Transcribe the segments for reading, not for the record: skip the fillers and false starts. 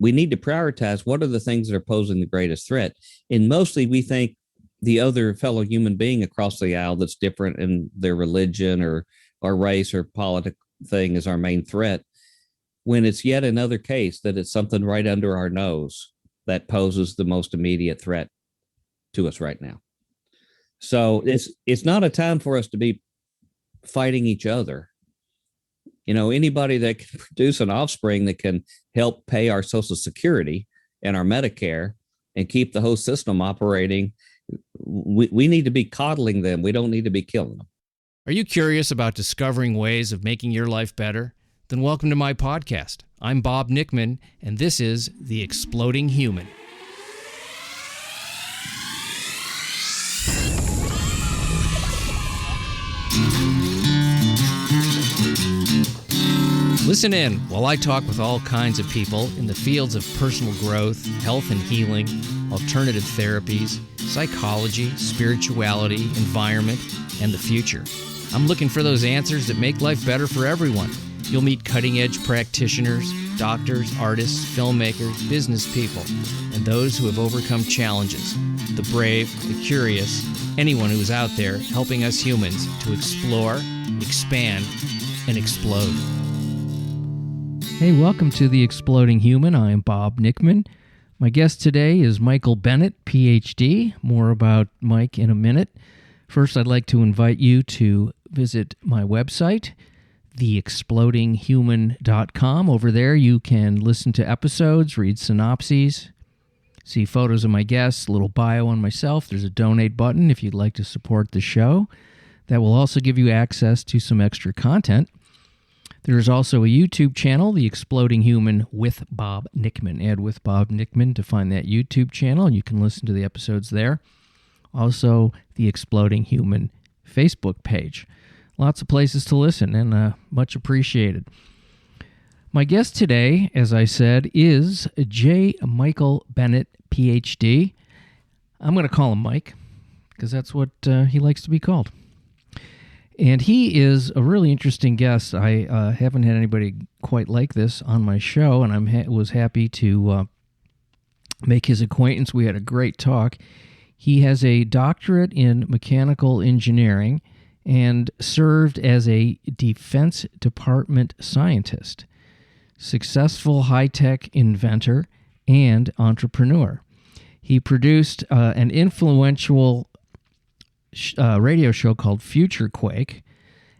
we need to prioritize what are the things that are posing the greatest threat. And mostly we think the other fellow human being across the aisle that's different in their religion or race or political thing is our main threat, when it's yet another case that it's something right under our nose that poses the most immediate threat to us right now. So it's not a time for us to be fighting each other. Anybody that can produce an offspring that can help pay our Social Security and our Medicare and keep the whole system operating, we need to be coddling them. We don't need to be killing them. Are you curious about discovering ways of making your life better? Then welcome to my podcast. I'm Bob Nickman, and this is The Exploding Human. Listen in while I talk with all kinds of people in the fields of personal growth, health and healing, alternative therapies, psychology, spirituality, environment, and the future. I'm looking for those answers that make life better for everyone. You'll meet cutting-edge practitioners, doctors, artists, filmmakers, business people, and those who have overcome challenges. The brave, the curious, anyone who is out there helping us humans to explore, expand, and explode. Hey, welcome to The Exploding Human. I am Bob Nickman. My guest today is MICHAEL Bennett, Ph.D. More about Mike in a minute. First, I'd like to invite you to visit my website, theexplodinghuman.com. Over there, you can listen to episodes, read synopses, see photos of my guests, a little bio on myself. There's a donate button if you'd like to support the show. That will also give you access to some extra content. There's also a YouTube channel, The Exploding Human with Bob Nickman. Add with Bob Nickman to find that YouTube channel, and you can listen to the episodes there. Also, The Exploding Human Facebook page. Lots of places to listen, and much appreciated. My guest today, as I said, is J. MICHAEL Bennett, Ph.D. I'm going to call him Mike, because that's what he likes to be called. And he is a really interesting guest. I haven't had anybody quite like this on my show, and I was happy to make his acquaintance. We had a great talk. He has a doctorate in mechanical engineering and served as a Defense Department scientist, successful high-tech inventor, and entrepreneur. He produced an influential radio show called Future Quake,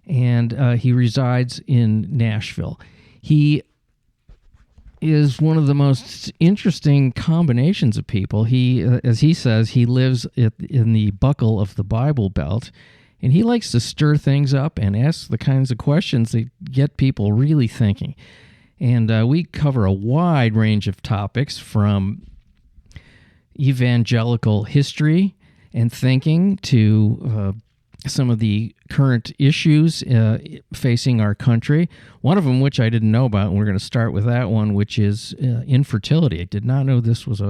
and he resides in Nashville. He is one of the most interesting combinations of people. He, as he says, he lives in the buckle of the Bible Belt, and he likes to stir things up and ask the kinds of questions that get people really thinking. And we cover a wide range of topics, from evangelical history and thinking to some of the current issues facing our country. One of them, which I didn't know about, and we're going to start with that one, which is infertility. I did not know this was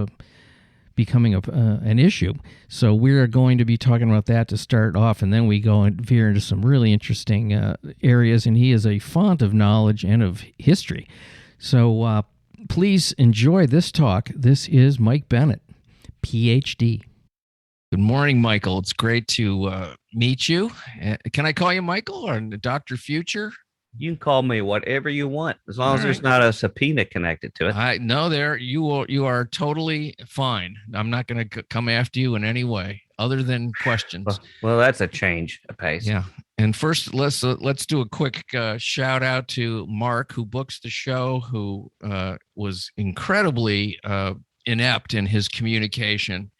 becoming an issue. So we're going to be talking about that to start off, and then we go and veer into some really interesting areas, and he is a font of knowledge and of history. So please enjoy this talk. This is Mike Bennett, Ph.D. Good morning, Michael. It's great to meet you. Can I call you Michael or Dr. Future? You can call me whatever you want, as long as there's not a subpoena connected to it. You are totally fine. I'm not going to come after you in any way other than questions. Well, that's a change of pace. Yeah. And first, let's do a quick shout out to Mark, who books the show, who was incredibly inept in his communication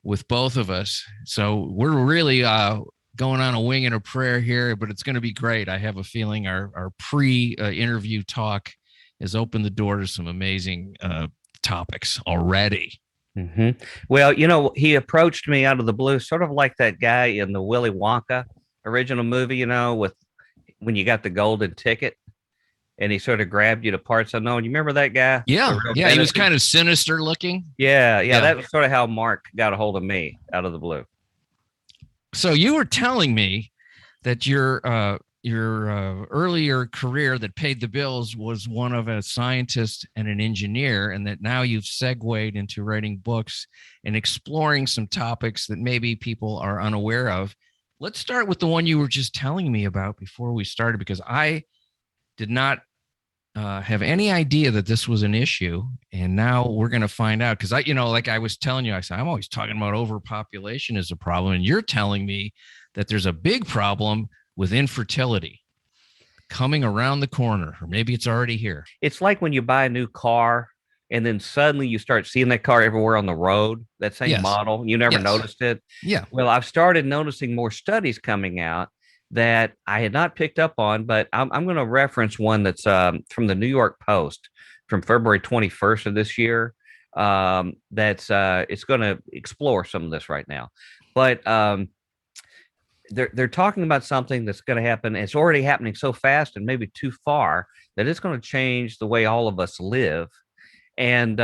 with both of us. So we're really going on a wing and a prayer here, but it's going to be great. I have a feeling our pre-interview talk has opened the door to some amazing topics already. Mm-hmm. Well, he approached me out of the blue, sort of like that guy in the Willy Wonka original movie, with when you got the golden ticket. And he sort of grabbed you to parts unknown. You remember that guy? Yeah. Yeah. He was kind of sinister looking. Yeah. That was sort of how Mark got a hold of me out of the blue. So you were telling me that you're earlier career that paid the bills was one of a scientist and an engineer, and that now you've segued into writing books and exploring some topics that maybe people are unaware of. Let's start with the one you were just telling me about before we started, because I did not have any idea that this was an issue, and now we're going to find out. Because like I was telling you, I said I'm always talking about overpopulation as a problem, and you're telling me that there's a big problem with infertility coming around the corner, or maybe it's already here. It's like when you buy a new car and then suddenly you start seeing that car everywhere on the road, that same model. You never noticed it. Yeah. Well, I've started noticing more studies coming out that I had not picked up on, but I'm going to reference one that's from the New York Post from February 21st of this year. It's going to explore some of this right now. But they're talking about something that's going to happen. It's already happening so fast and maybe too far that it's going to change the way all of us live, and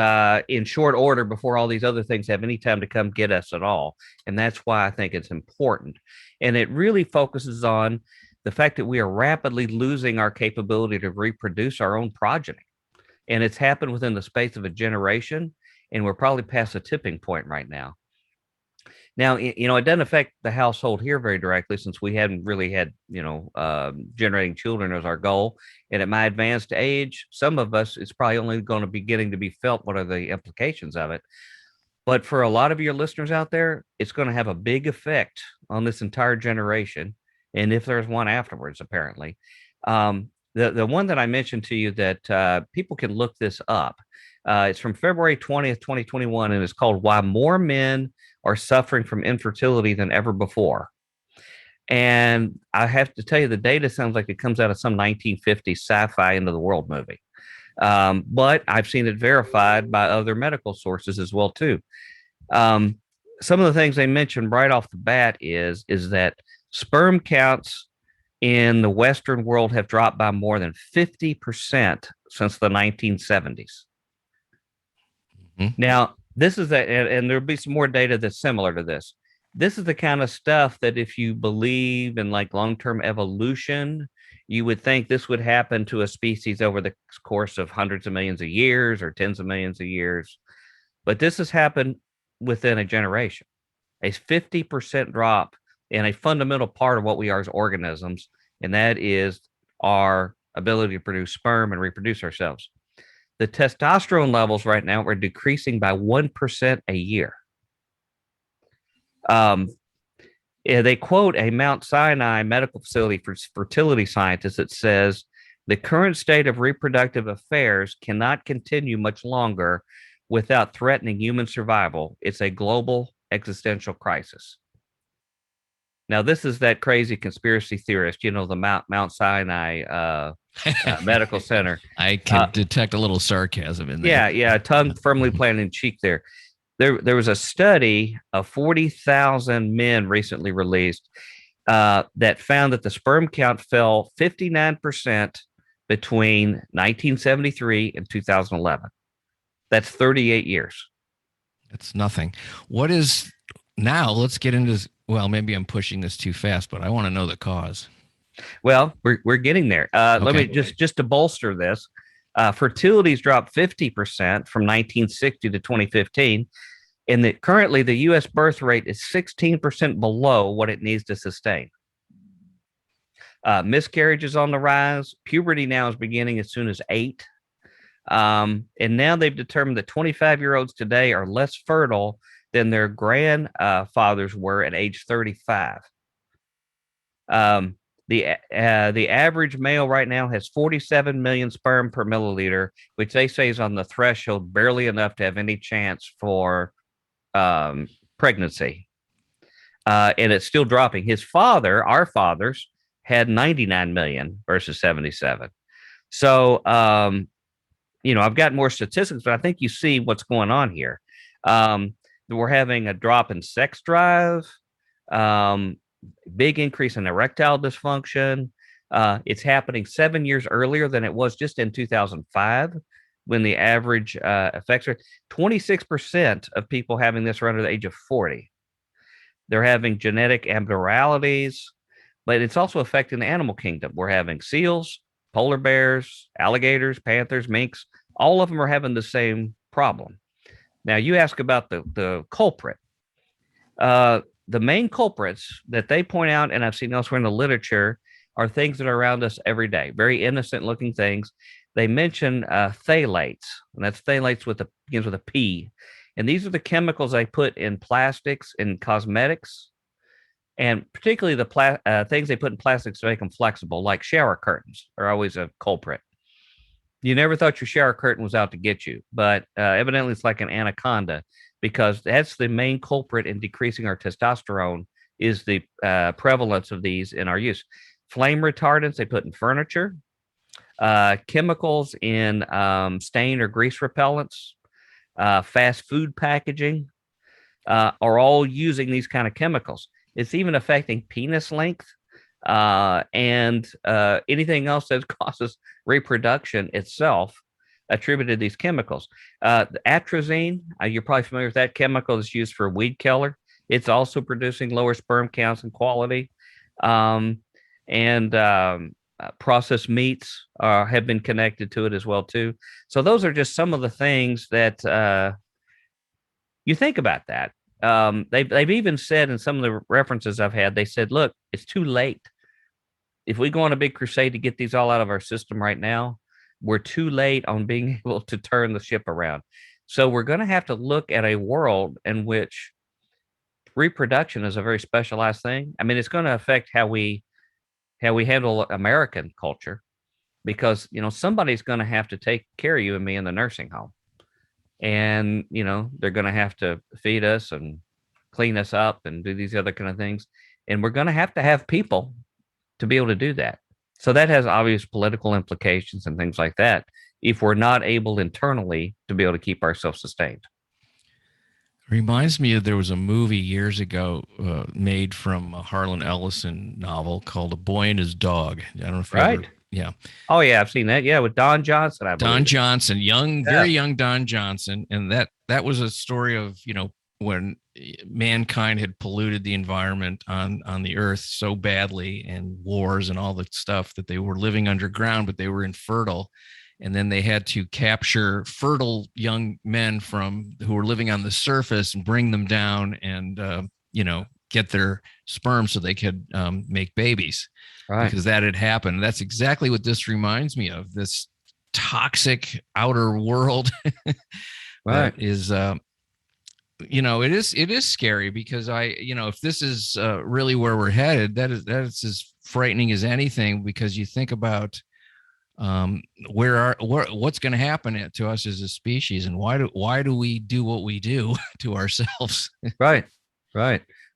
in short order, before all these other things have any time to come get us at all. And that's why I think it's important. And it really focuses on the fact that we are rapidly losing our capability to reproduce our own progeny. And it's happened within the space of a generation, and we're probably past a tipping point right now. Now, it doesn't affect the household here very directly, since we hadn't really had, generating children as our goal. And at my advanced age, some of us, it's probably only going to be getting to be felt what are the implications of it. But for a lot of your listeners out there, it's going to have a big effect on this entire generation. And if there's one afterwards, apparently. The one that I mentioned to you that people can look this up. It's from February 20th, 2021, and it's called Why More Men Are Suffering from Infertility Than Ever Before. And I have to tell you, the data sounds like it comes out of some 1950s sci-fi end of the world movie. But I've seen it verified by other medical sources as well, too. Some of the things they mentioned right off the bat is that sperm counts in the Western world have dropped by more than 50% since the 1970s. Mm-hmm. Now, this is and there'll be some more data that's similar to this. This is the kind of stuff that if you believe in like long-term evolution, you would think this would happen to a species over the course of hundreds of millions of years or tens of millions of years. But this has happened within a generation, a 50% drop in a fundamental part of what we are as organisms, and that is our ability to produce sperm and reproduce ourselves. The testosterone levels right now are decreasing by 1% a year. They quote a Mount Sinai medical facility for fertility scientists that says the current state of reproductive affairs cannot continue much longer without threatening human survival. It's a global existential crisis. Now, this is that crazy conspiracy theorist, the Mount Sinai Medical Center. I can detect a little sarcasm in there. Yeah, tongue firmly planted in cheek there. There was a study of 40,000 men recently released that found that the sperm count fell 59% between 1973 and 2011. That's 38 years. That's nothing. What is now? Let's get into. Well, maybe I'm pushing this too fast, but I want to know the cause. Well, we're getting there. Okay. Let me just to bolster this. Fertility's dropped 50% from 1960 to 2015, and currently the U.S. birth rate is 16% below what it needs to sustain. Miscarriage is on the rise. Puberty now is beginning as soon as 8. And now they've determined that 25-year-olds today are less fertile than their grandfathers were at age 35. The average male right now has 47 million sperm per milliliter, which they say is on the threshold, barely enough to have any chance for pregnancy. And it's still dropping. Our fathers, had 99 million versus 77. So, I've got more statistics, but I think you see what's going on here. We're having a drop in sex drive, big increase in erectile dysfunction. It's happening 7 years earlier than it was just in 2005, when the average effects rate, 26% of people having this are under the age of 40. They're having genetic abnormalities, but it's also affecting the animal kingdom. We're having seals, polar bears, alligators, panthers, minks. All of them are having the same problem. Now, you ask about the culprit. The main culprits that they point out, and I've seen elsewhere in the literature, are things that are around us every day, very innocent looking things. They mention phthalates, and that's phthalates begins with a P. And these are the chemicals they put in plastics and cosmetics, and particularly the things they put in plastics to make them flexible, like shower curtains, are always a culprit. You never thought your shower curtain was out to get you, but evidently it's like an anaconda, because that's the main culprit in decreasing our testosterone is the prevalence of these in our use. Flame retardants they put in furniture, chemicals in stain or grease repellents, fast food packaging are all using these kind of chemicals. It's even affecting penis length and anything else that causes reproduction itself attributed to these chemicals. The atrazine, you're probably familiar with that chemical that's used for weed killer. It's also producing lower sperm counts and quality. And processed meats have been connected to it as well too. So those are just some of the things that you think about that. They've even said in some of the references I've had, they said, look, it's too late. If we go on a big crusade to get these all out of our system right now, we're too late on being able to turn the ship around. So we're going to have to look at a world in which reproduction is a very specialized thing. I mean, it's going to affect how we handle American culture, because somebody's going to have to take care of you and me in the nursing home, and they're going to have to feed us and clean us up and do these other kind of things, and we're going to have people to be able to do that. So that has obvious political implications and things like that if we're not able internally to be able to keep ourselves sustained. Reminds me of, there was a movie years ago made from a Harlan Ellison novel called A Boy and His Dog. I don't know if you Right. ever, yeah. Oh yeah, I've seen that. Yeah, with Don Johnson, I believe. Don Johnson, very young Don Johnson, and that was a story of when mankind had polluted the environment on the earth so badly, and wars and all the stuff, that they were living underground, but they were infertile. And then they had to capture fertile young men who were living on the surface and bring them down and, get their sperm so they could make babies. Right. Because that had happened. That's exactly what this reminds me of, this toxic outer world. Right. That is, it is scary, because if this is really where we're headed, that is as frightening as anything, because you think about what's going to happen to us as a species, and why do we do what we do to ourselves? Right.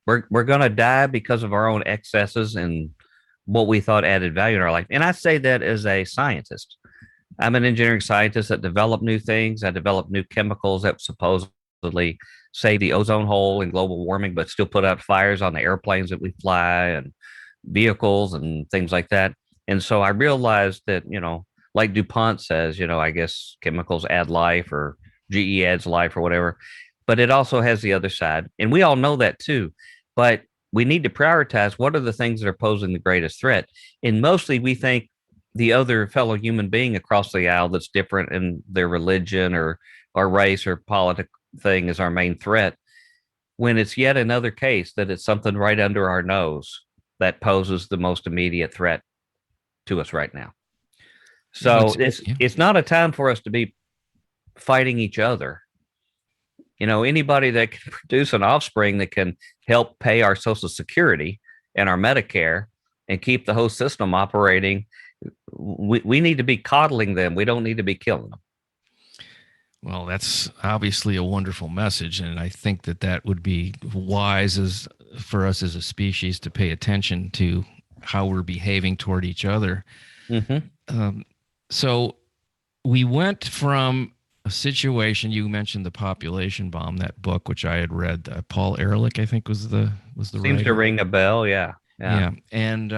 We're going to die because of our own excesses and what we thought added value in our life. And I say that as a scientist. I'm an engineering scientist that developed new things. I developed new chemicals that supposedly save the ozone hole in global warming, but still put out fires on the airplanes that we fly and vehicles and things like that. And so I realized that, like DuPont says, I guess chemicals add life, or GE adds life, or whatever, but it also has the other side. And we all know that too, but we need to prioritize what are the things that are posing the greatest threat. And mostly we think the other fellow human being across the aisle that's different in their religion or race or political thing is our main threat, when it's yet another case that it's something right under our nose that poses the most immediate threat to us right now. So it's not a time for us to be fighting each other. Anybody that can produce an offspring that can help pay our Social Security and our Medicare and keep the whole system operating, we need to be coddling them. We don't need to be killing them. Well, that's obviously a wonderful message, and I think that would be wise for us as a species to pay attention to how we're behaving toward each other. Mm-hmm. So we went from a situation, you mentioned The Population Bomb, that book, which I had read, Paul Ehrlich, I think was the Seems writer. To ring a bell. Yeah. And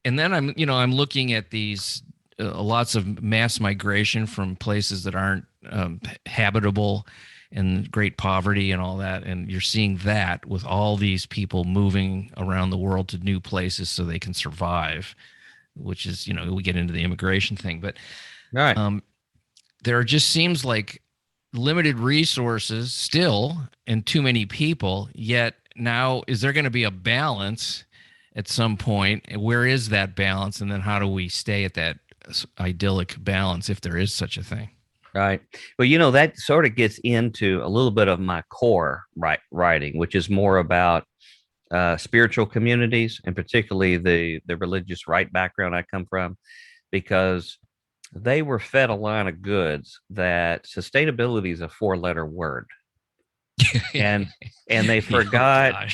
then I'm looking at these lots of mass migration from places that aren't habitable. and great poverty and all that. And you're seeing that with all these people moving around the world to new places so they can survive, which is, we get into the immigration thing, but Right. there just seems like limited resources still and too many people. Yet now, is there going to be a balance at some point? Where is that balance? And then how do we stay at that idyllic balance if there is such a thing? Right. Well, that sort of gets into a little bit of my core writing, which is more about spiritual communities, and particularly the religious right background I come from, because they were fed a line of goods that sustainability is a four-letter word, and they forgot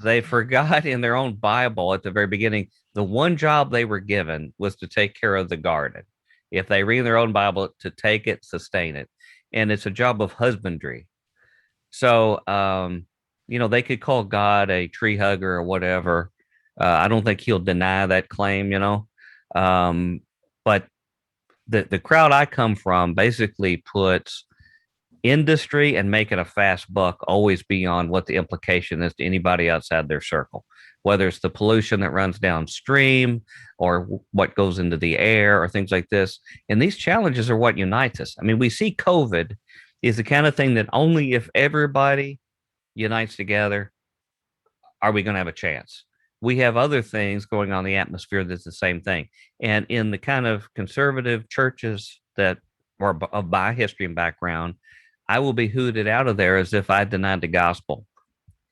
they forgot in their own Bible at the very beginning the one job they were given was to take care of the garden. If they read their own Bible, to take it, sustain it, and it's a job of husbandry. So, they could call God a tree hugger or whatever. I don't think he'll deny that claim. But the crowd I come from basically puts industry and making a fast buck always beyond what the implication is to anybody outside their circle, whether it's the pollution that runs downstream or what goes into the air or things like this. And these challenges are what unites us. I mean, we see COVID is the kind of thing that only if everybody unites together are we going to have a chance. We have other things going on in the atmosphere that's the same thing. And in the kind of conservative churches that are of my history and background, I will be hooted out of there as if I denied the gospel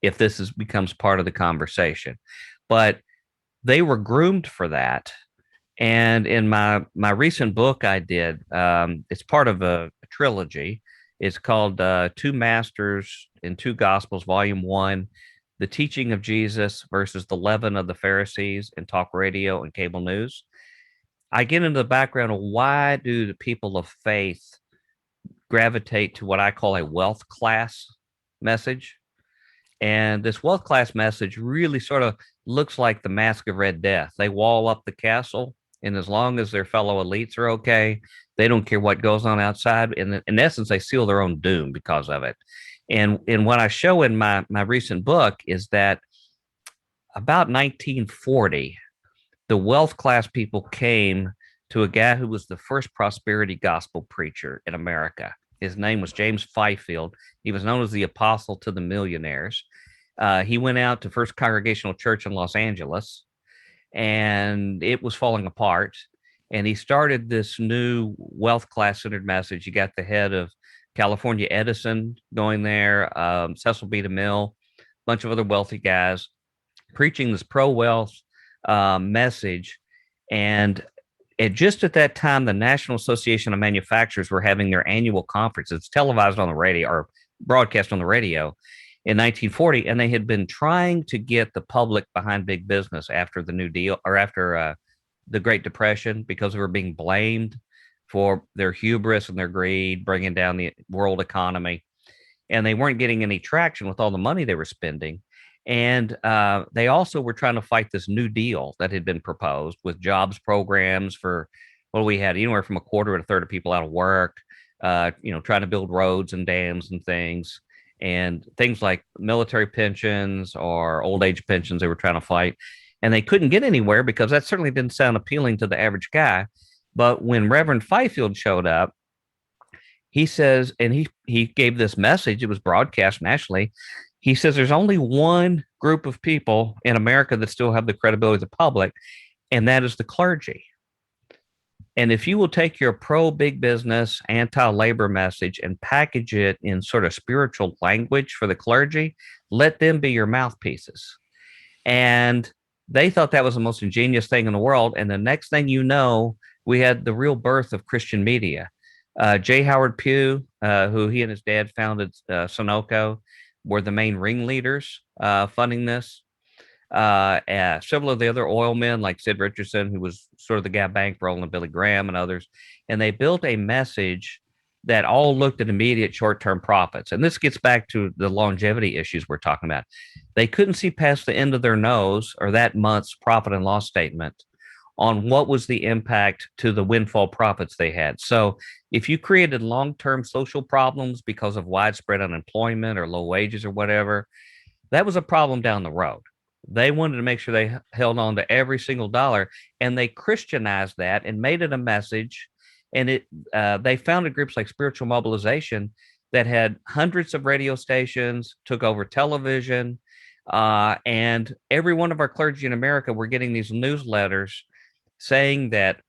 if becomes part of the conversation. But they were groomed for that. And in my recent book I did, it's part of a trilogy. It's called Two Masters and Two Gospels, Volume 1, The Teaching of Jesus versus the Leaven of the Pharisees in talk radio and cable news. I get into the background of why do the people of faith gravitate to what I call a wealth class message. And this wealth class message really sort of looks like the Mask of Red Death. They wall up the castle, and as long as their fellow elites are okay, they don't care what goes on outside. In essence, they seal their own doom because of it. And what I show in my recent book is that about 1940, the wealth class people came to a guy who was the first prosperity gospel preacher in America. His name was James Fifield. He was known as the apostle to the millionaires. He went out to First Congregational Church in Los Angeles, and it was falling apart. And he started this new wealth class centered message. You got the head of California Edison going there, Cecil B. DeMille, a bunch of other wealthy guys preaching this pro-wealth message. And just at that time, the National Association of Manufacturers were having their annual conference. It's televised on the radio or broadcast on the radio in 1940. And they had been trying to get the public behind big business after the New Deal or after the Great Depression, because they were being blamed for their hubris and their greed, bringing down the world economy. And they weren't getting any traction with all the money they were spending. And they also were trying to fight this New Deal that had been proposed with jobs programs for, well, we had anywhere from a quarter to a third of people out of work, trying to build roads and dams and things like military pensions or old age pensions they were trying to fight. And they couldn't get anywhere because that certainly didn't sound appealing to the average guy. But when Reverend Fifield showed up, he says, and he gave this message, it was broadcast nationally. He says there's only one group of people in America that still have the credibility of the public, and that is the clergy. And if you will take your pro-big business, anti-labor message and package it in sort of spiritual language for the clergy, let them be your mouthpieces. And they thought that was the most ingenious thing in the world. And the next thing you know, we had the real birth of Christian media. J. Howard Pugh, who he and his dad founded Sunoco, were the main ringleaders funding this. Several of the other oil men like Sid Richardson, who was sort of the guy bankrolling, Billy Graham and others. And they built a message that all looked at immediate short-term profits. And this gets back to the longevity issues we're talking about. They couldn't see past the end of their nose or that month's profit and loss statement, on what was the impact to the windfall profits they had. So if you created long-term social problems because of widespread unemployment or low wages or whatever, that was a problem down the road. They wanted to make sure they held on to every single dollar, and they Christianized that and made it a message. And they founded groups like Spiritual Mobilization that had hundreds of radio stations, took over television, and every one of our clergy in America were getting these newsletters saying that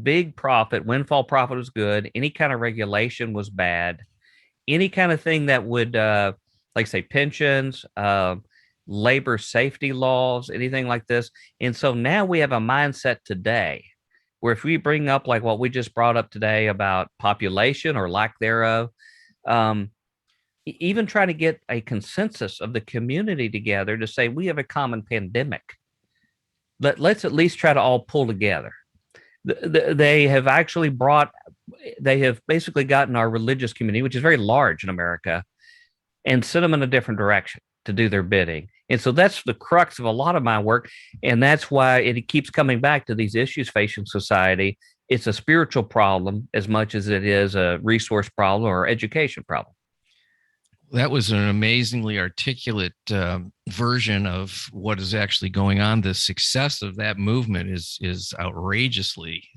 big profit, windfall profit was good, any kind of regulation was bad, any kind of thing that would, like say, pensions, labor safety laws, anything like this. And so now we have a mindset today where if we bring up like what we just brought up today about population or lack thereof, even trying to get a consensus of the community together to say we have a common pandemic. Let's at least try to all pull together. They have basically gotten our religious community, which is very large in America, and sent them in a different direction to do their bidding. And so that's the crux of a lot of my work. And that's why it keeps coming back to these issues facing society. It's a spiritual problem as much as it is a resource problem or education problem. That was an amazingly articulate version of what is actually going on. The success of that movement is outrageously,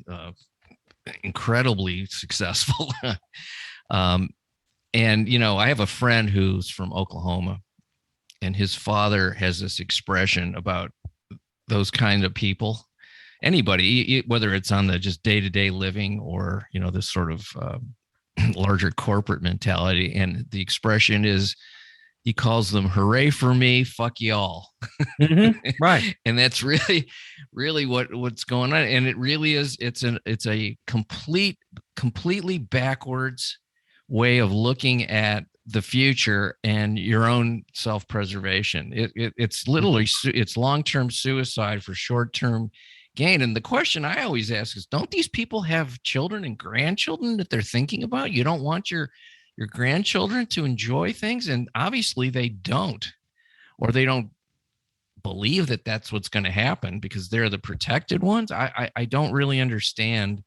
incredibly successful. And, you know, I have a friend who's from Oklahoma, and his father has this expression about those kind of people. Anybody, whether it's on the just day-to-day living or, you know, this sort of larger corporate mentality. And the expression is, he calls them "hooray for me, fuck y'all." Mm-hmm. Right. And that's really what's going on. And it really is, it's a completely backwards way of looking at the future and your own self-preservation. It's literally, it's long-term suicide for short-term gain. And the question I always ask is, don't these people have children and grandchildren that they're thinking about? You don't want your grandchildren to enjoy things? And obviously they don't, or they don't believe that that's what's going to happen because they're the protected ones. I don't really understand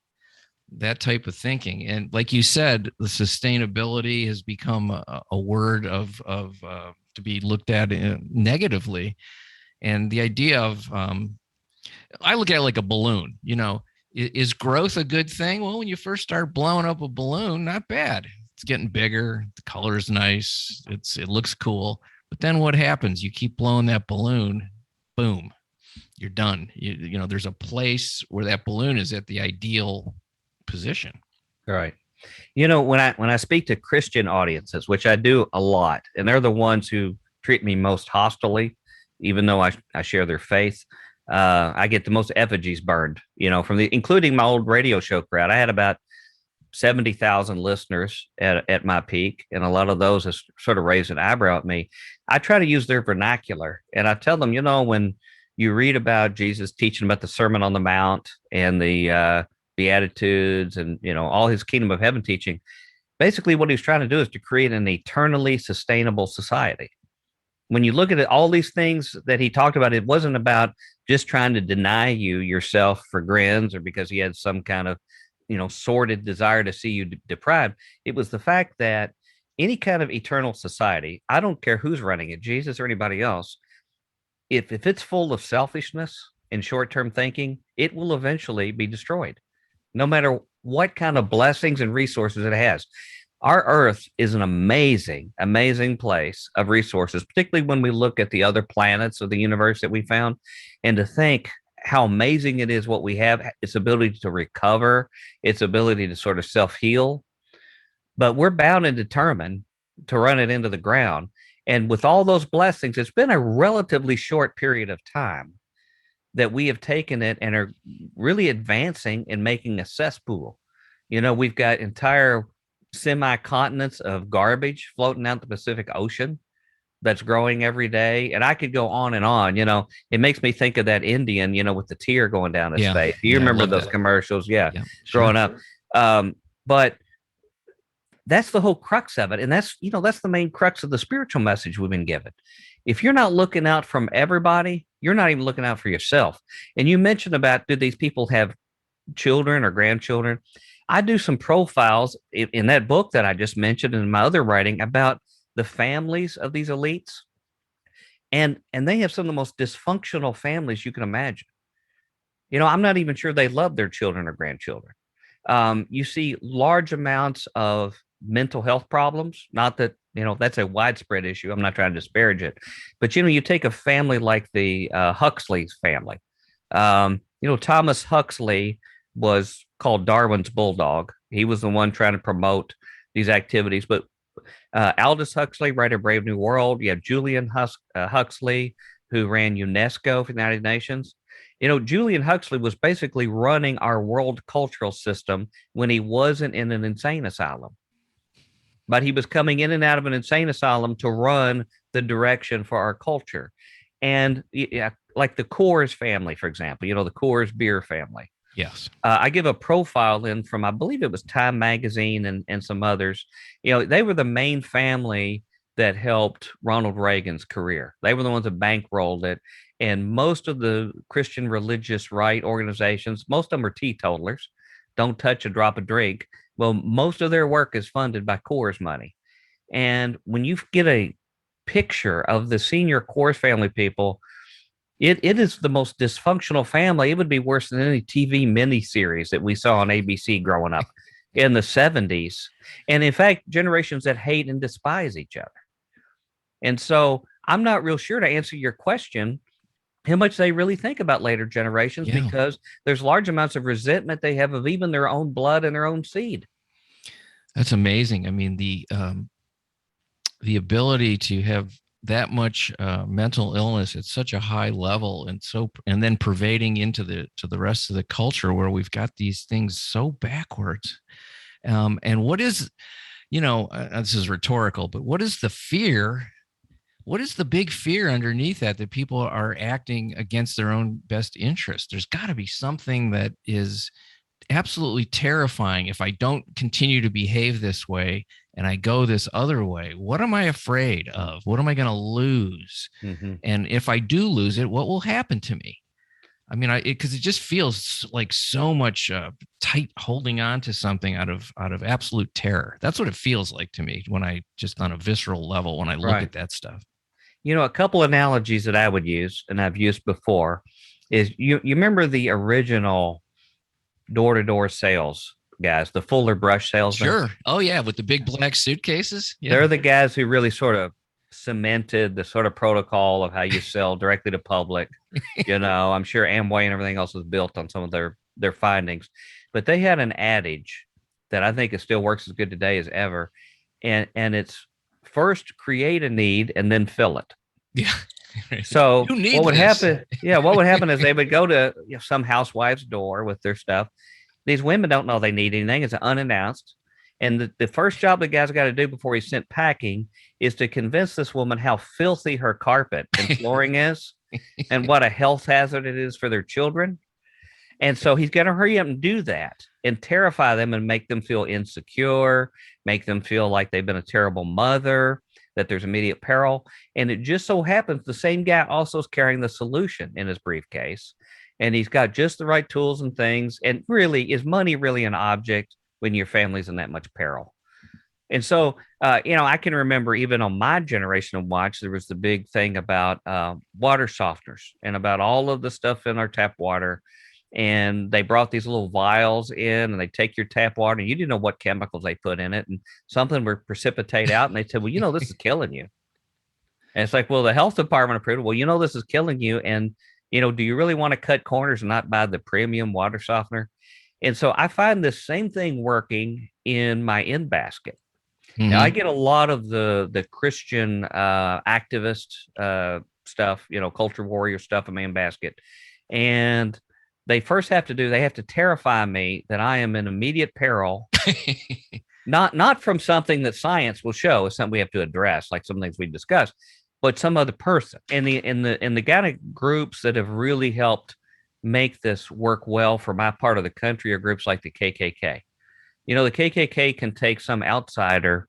that type of thinking. And like you said, the sustainability has become a word of to be looked at negatively. And the idea of, I look at it like a balloon. You know, is growth a good thing? Well, when you first start blowing up a balloon, not bad. It's getting bigger. The color is nice. It looks cool. But then what happens? You keep blowing that balloon, boom, you're done. You know, there's a place where that balloon is at the ideal position. Right. You know, when I speak to Christian audiences, which I do a lot, and they're the ones who treat me most hostilely, even though I share their faith. I get the most effigies burned, you know, including my old radio show crowd. I had about 70,000 listeners at my peak, and a lot of those have sort of raised an eyebrow at me. I try to use their vernacular, and I tell them, you know, when you read about Jesus teaching about the Sermon on the Mount and the Beatitudes and, you know, all his kingdom of heaven teaching, basically what he was trying to do is to create an eternally sustainable society. When you look at it, all these things that he talked about, it wasn't about just trying to deny you yourself for grins or because he had some kind of, you know, sordid desire to see you deprived. It was the fact that any kind of eternal society, I don't care who's running it, Jesus or anybody else, if it's full of selfishness and short-term thinking, it will eventually be destroyed, no matter what kind of blessings and resources it has. Our Earth is an amazing, amazing place of resources, particularly when we look at the other planets of the universe that we found. And to think how amazing it is what we have, its ability to recover, its ability to sort of self-heal. But we're bound and determined to run it into the ground. And with all those blessings, it's been a relatively short period of time that we have taken it and are really advancing and making a cesspool. You know, we've got entire semi-continents of garbage floating out the Pacific Ocean that's growing every day. And I could go on and on. You know, it makes me think of that Indian, you know, with the tear going down his face. Do you remember those commercials? Yeah, growing up. But that's the whole crux of it. And that's the main crux of the spiritual message we've been given. If you're not looking out from everybody, you're not even looking out for yourself. And you mentioned about, do these people have children or grandchildren? I do some profiles in that book that I just mentioned and in my other writing about the families of these elites. And they have some of the most dysfunctional families you can imagine. I'm not even sure they love their children or grandchildren. You see large amounts of mental health problems. Not that, that's a widespread issue. I'm not trying to disparage it. But, you take a family like the Huxley's family. Thomas Huxley was called Darwin's bulldog. He was the one trying to promote these activities. But Aldous Huxley, writer of Brave New World. You have Julian Huxley, who ran UNESCO for the United Nations. Julian Huxley was basically running our world cultural system when he wasn't in an insane asylum. But he was coming in and out of an insane asylum to run the direction for our culture. And like the Coors family, for example, the Coors beer family. Yes. I give a profile in from, I believe it was Time Magazine and some others. They were the main family that helped Ronald Reagan's career. They were the ones that bankrolled it. And most of the Christian religious right organizations, most of them are teetotalers, don't touch a drop of drink. Well, most of their work is funded by Coors money. And when you get a picture of the senior Coors family people, it is the most dysfunctional family. It would be worse than any TV miniseries that we saw on ABC growing up in the 70s. And in fact, generations that hate and despise each other. And so I'm not real sure, to answer your question, how much they really think about later generations, because there's large amounts of resentment they have of even their own blood and their own seed. That's amazing. I mean, the ability to have that much mental illness at such a high level, and then pervading into the rest of the culture, where we've got these things so backwards. And what is, this is rhetorical, but what is the fear? What is the big fear underneath that people are acting against their own best interest? There's got to be something that is absolutely terrifying. If I don't continue to behave this way and I go this other way, what am I afraid of? What am I going to lose? Mm-hmm. And if I do lose it, what will happen to me? I mean, because it just feels like so much tight holding on to something out of absolute terror. That's what it feels like to me when I just, on a visceral level, when I look at that stuff. A couple analogies that I would use, and I've used before, is you remember the original door-to-door sales guys, the Fuller Brush salesmen? Sure. Oh, yeah, with the big black suitcases. Yeah. They're the guys who really sort of cemented the sort of protocol of how you sell directly to public. I'm sure Amway and everything else was built on some of their findings. But they had an adage that I think it still works as good today as ever, and it's first create a need and then fill it. Yeah. So what would happen? Yeah, what would happen is they would go to some housewife's door with their stuff. These women don't know they need anything. It's unannounced. And the first job the guy's got to do before he's sent packing is to convince this woman how filthy her carpet and flooring is and what a health hazard it is for their children. And so he's got to hurry up and do that and terrify them and make them feel insecure, make them feel like they've been a terrible mother, that there's immediate peril. And it just so happens the same guy also is carrying the solution in his briefcase. And he's got just the right tools and things. And really, is money really an object when your family's in that much peril? And so, I can remember even on my generation of watch, there was the big thing about water softeners and about all of the stuff in our tap water. And they brought these little vials in, and they take your tap water, and you didn't know what chemicals they put in it, and something would precipitate out. And they said, well, this is killing you. And it's like, well, the health department approved it. Well, this is killing you. And, do you really want to cut corners and not buy the premium water softener? And so I find this same thing working in my in basket. Mm-hmm. Now, I get a lot of the Christian activist stuff, culture warrior stuff in my in basket. And they first have to terrify me that I am in immediate peril, not from something that science will show is something we have to address, like some things we discussed, but some other person. And the kind of groups that have really helped make this work well for my part of the country are groups like the KKK. The KKK can take some outsider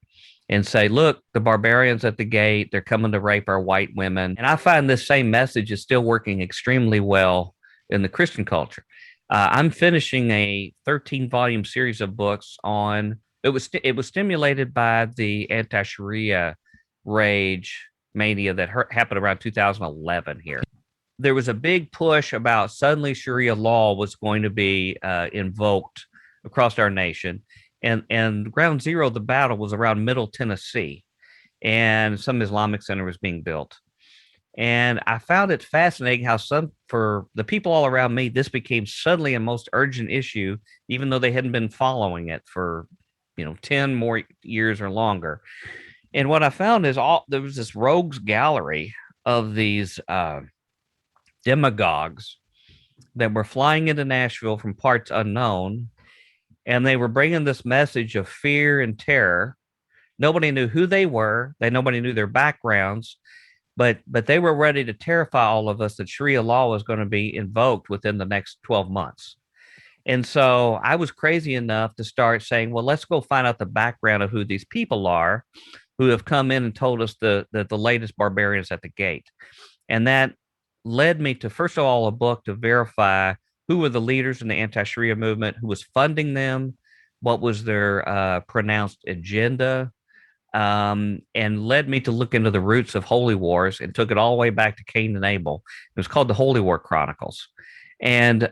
and say, look, the barbarians at the gate, they're coming to rape our white women. And I find this same message is still working extremely well in the Christian culture. I'm finishing a 13-volume series of books on it was stimulated by the anti-Sharia rage mania that happened around 2011 here. There was a big push about suddenly Sharia law was going to be invoked across our nation. And ground zero of the battle was around Middle Tennessee, and some Islamic center was being built. And I found it fascinating how for the people all around me, this became suddenly a most urgent issue, even though they hadn't been following it for, 10 more years or longer. And what I found is there was this rogues gallery of these demagogues that were flying into Nashville from parts unknown, and they were bringing this message of fear and terror. Nobody knew who they were. Nobody knew their backgrounds, but they were ready to terrify all of us that Sharia law was going to be invoked within the next 12 months. And so I was crazy enough to start saying, well, let's go find out the background of who these people are who have come in and told us the latest barbarians at the gate. And that led me to, first of all, a book to verify who were the leaders in the anti-Sharia movement, who was funding them, what was their pronounced agenda, and led me to look into the roots of holy wars and took it all the way back to Cain and Abel. It was called the Holy War Chronicles. And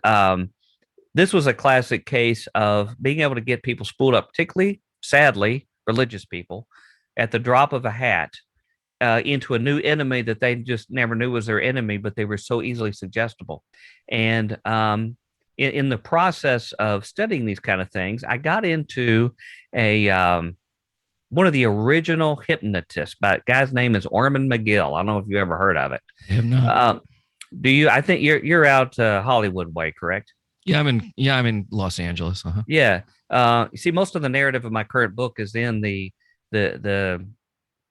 this was a classic case of being able to get people spooled up, particularly, sadly, religious people, at the drop of a hat into a new enemy that they just never knew was their enemy, but they were so easily suggestible. And in the process of studying these kind of things, I got into one of the original hypnotists. But guy's name is Orman McGill. I don't know if you ever heard of it. I have not. Do you? I think you're out Hollywood way, correct? Yeah, I'm in Los Angeles. Uh-huh. Yeah. You see, most of the narrative of my current book is in the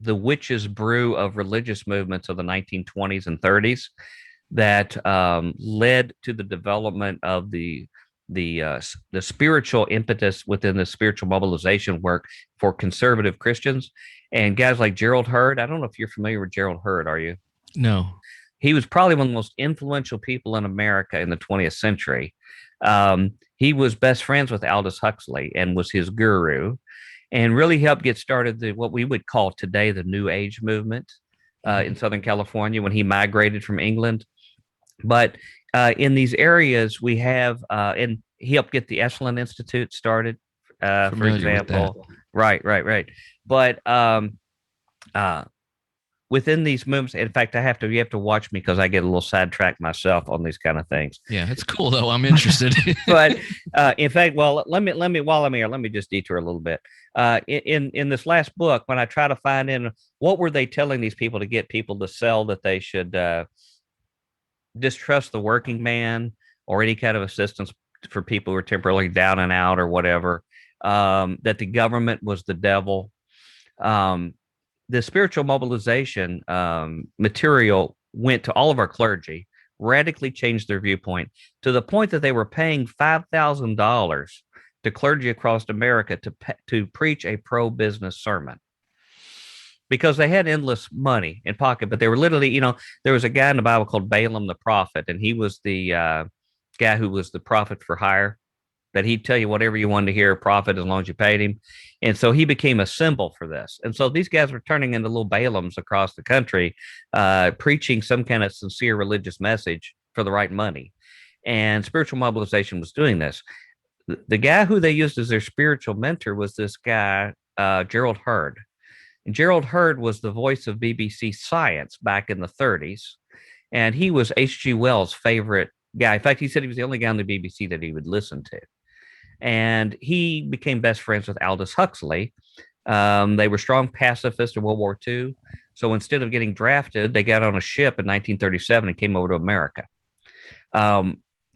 witch's brew of religious movements of the 1920s and 30s that led to the development of the spiritual impetus within the spiritual mobilization work for conservative Christians. And guys like Gerald Hurd, I don't know if you're familiar with Gerald Hurd, are you? No. He was probably one of the most influential people in America in the 20th century. He was best friends with Aldous Huxley and was his guru, and really helped get started what we would call today the New Age movement in Southern California when he migrated from England. But in these areas, we have, and he helped get the Esalen Institute started, for example. Right. But within these movements, in fact, you have to watch me because I get a little sidetracked myself on these kind of things. Yeah, it's cool though. I'm interested. But in fact, well, let me while I'm here, let me just detour a little bit. In this last book, when I try to find in what were they telling these people to get people to sell that they should distrust the working man or any kind of assistance for people who are temporarily down and out or whatever, that the government was the devil. The spiritual mobilization material went to all of our clergy, radically changed their viewpoint to the point that they were paying $5,000 to clergy across America to preach a pro-business sermon because they had endless money in pocket. But they were literally, there was a guy in the Bible called Balaam the prophet, and he was the guy who was the prophet for hire, that he'd tell you whatever you wanted to hear, prophet, as long as you paid him. And so he became a symbol for this. And so these guys were turning into little Balaams across the country, preaching some kind of sincere religious message for the right money. And spiritual mobilization was doing this. The guy who they used as their spiritual mentor was this guy, Gerald Hurd. And Gerald Hurd was the voice of BBC Science back in the 30s. And he was H.G. Wells' favorite guy. In fact, he said he was the only guy on the BBC that he would listen to. And he became best friends with Aldous Huxley. They were strong pacifists in World War II. So instead of getting drafted, they got on a ship in 1937 and came over to America.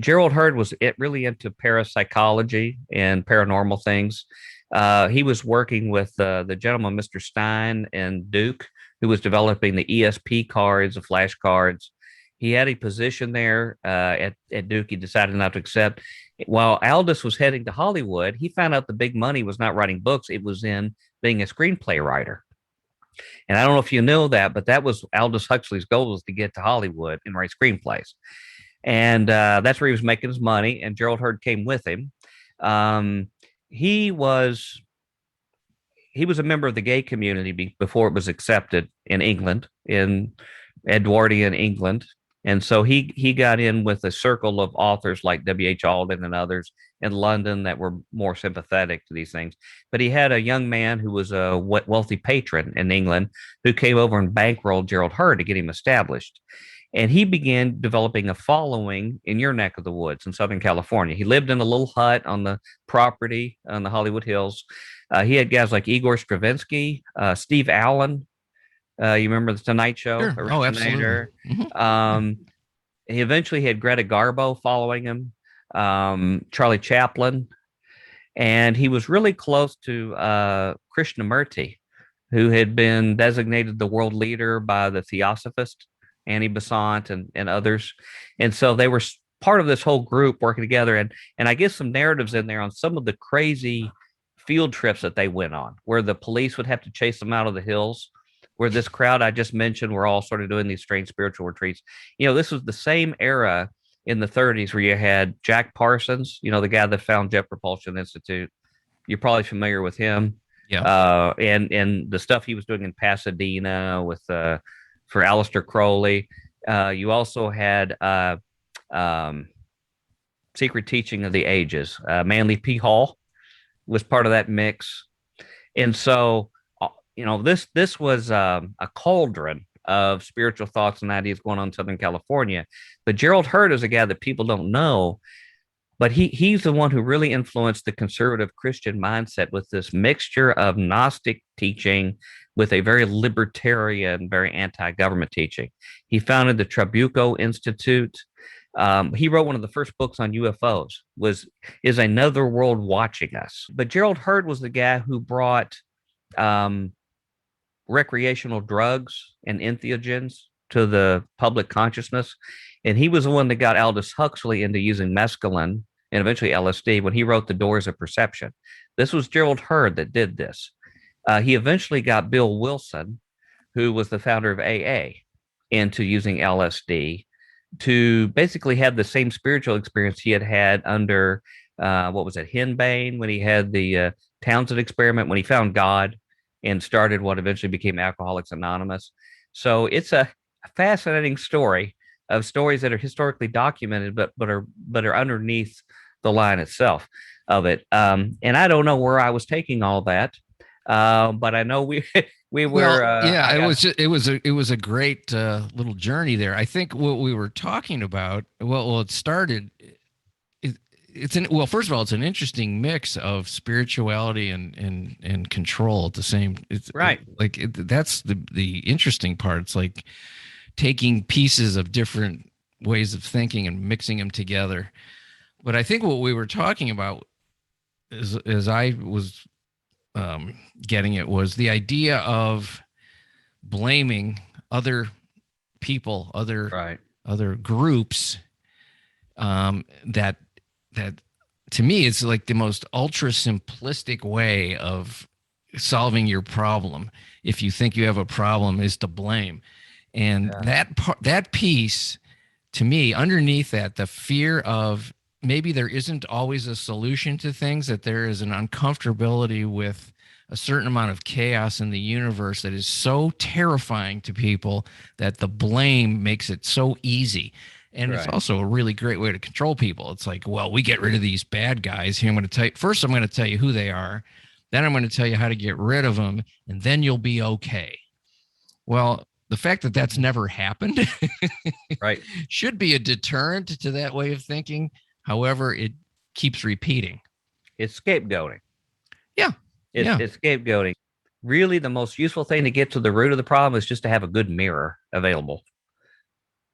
Gerald Hurd was really into parapsychology and paranormal things. He was working with the gentleman, Mr. Stein and Duke, who was developing the ESP cards, the flash cards. He had a position there at Duke he decided not to accept. While Aldous was heading to Hollywood, he found out the big money was not writing books, it was in being a screenplay writer. And I don't know if you know that, but that was Aldous Huxley's goal, was to get to Hollywood and write screenplays. And that's where he was making his money. And Gerald Heard came with him. Um, he was a member of the gay community before it was accepted in England, in Edwardian England. And so he got in with a circle of authors like W.H. Auden and others in London that were more sympathetic to these things. But he had a young man who was a wealthy patron in England who came over and bankrolled Gerald Heard to get him established. And he began developing a following in your neck of the woods in Southern California. He lived in a little hut on the property on the Hollywood Hills. He had guys like Igor Stravinsky, Steve Allen. You remember the Tonight Show? Sure. Oh, absolutely. He eventually had Greta Garbo following him, Charlie Chaplin, and he was really close to Krishnamurti, who had been designated the world leader by the Theosophist, Annie Besant, and others. And so they were part of this whole group working together. And I get some narratives in there on some of the crazy field trips that they went on, where the police would have to chase them out of the hills, where this crowd I just mentioned were all sort of doing these strange spiritual retreats. This was the same era in the 30s where you had Jack Parsons, the guy that found Jet Propulsion Institute. You're probably familiar with him. Yeah. And the stuff he was doing in Pasadena with for Aleister Crowley. You also had Secret Teaching of the Ages. Manly P. Hall was part of that mix. And so this was a cauldron of spiritual thoughts and ideas going on in Southern California. But Gerald Heard is a guy that people don't know, but he's the one who really influenced the conservative Christian mindset with this mixture of Gnostic teaching with a very libertarian, very anti-government teaching. He founded the Trabuco Institute. He wrote one of the first books on UFOs, Is Another World Watching Us? But Gerald Heard was the guy who brought recreational drugs and entheogens to the public consciousness. And he was the one that got Aldous Huxley into using mescaline and eventually LSD when he wrote The Doors of Perception. This was Gerald Heard that did this. He eventually got Bill Wilson, who was the founder of AA, into using LSD to basically have the same spiritual experience he had under, Henbane, when he had the Townsend experiment, when he found God and started what eventually became Alcoholics Anonymous. So it's a fascinating story of stories that are historically documented, but are underneath the line itself of it. And I don't know where I was taking all that, but I know we were. Well, it was a great little journey there. I think what we were talking about. Well, it started. First of all, it's an interesting mix of spirituality and control at the same. It's right. That's the interesting part. It's like taking pieces of different ways of thinking and mixing them together. But I think what we were talking about, as I was getting it, was the idea of blaming other people, other groups, that to me is like the most ultra simplistic way of solving your problem. If you think you have a problem, is to blame. And that piece, to me, underneath that, the fear of maybe there isn't always a solution to things, that there is an uncomfortability with a certain amount of chaos in the universe that is so terrifying to people that the blame makes it so easy. And It's also a really great way to control people. It's like, well, we get rid of these bad guys here. I'm going to tell you who they are. Then I'm going to tell you how to get rid of them. And then you'll be okay. Well, the fact that that's never happened right, should be a deterrent to that way of thinking. However, it keeps repeating. It's scapegoating. Yeah. It's scapegoating. Really, the most useful thing to get to the root of the problem is just to have a good mirror available.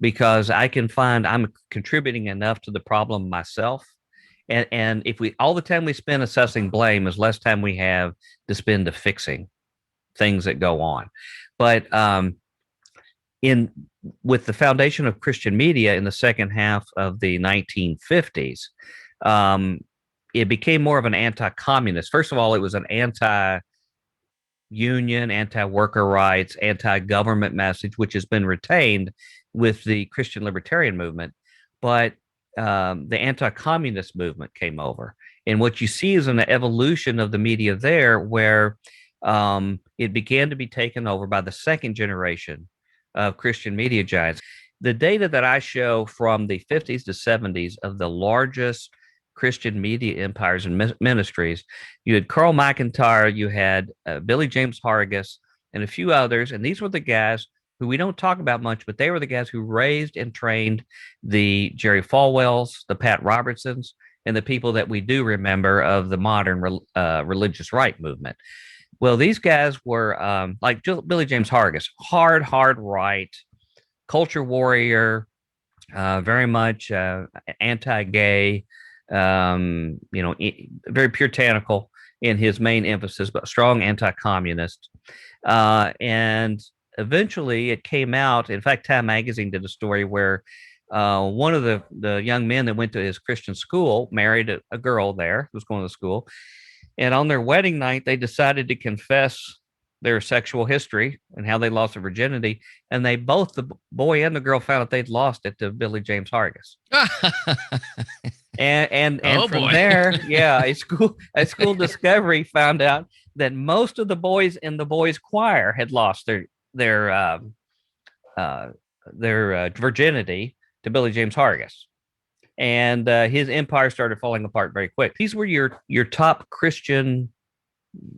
Because I can find I'm contributing enough to the problem myself. And if all the time we spend assessing blame is less time we have to spend to fixing things that go on. But with the foundation of Christian media in the second half of the 1950s, it became more of an anti-communist. First of all, it was an anti-union, anti-worker rights, anti-government message, which has been retained with the Christian libertarian movement. But the anti-communist movement came over. And what you see is an evolution of the media there where it began to be taken over by the second generation of Christian media giants. The data that I show from the 50s to 70s of the largest Christian media empires and ministries, you had Carl McIntyre, you had Billy James Hargis, and a few others. And these were the guys who we don't talk about much, but they were the guys who raised and trained the Jerry Falwells, the Pat Robertsons, and the people that we do remember of the modern religious right movement. Well, these guys were like Billy James Hargis, hard right, culture warrior, very much anti-gay, very puritanical in his main emphasis, but strong anti-communist. And eventually it came out. In fact, Time Magazine did a story where one of the young men that went to his Christian school married a girl there who was going to school. And on their wedding night, they decided to confess their sexual history and how they lost their virginity. And they both, the boy and the girl, found out they'd lost it to Billy James Hargis. and from there, a school discovery found out that most of the boys in the boys' choir had lost their virginity to Billy James Hargis. And his empire started falling apart very quick. These were your top Christian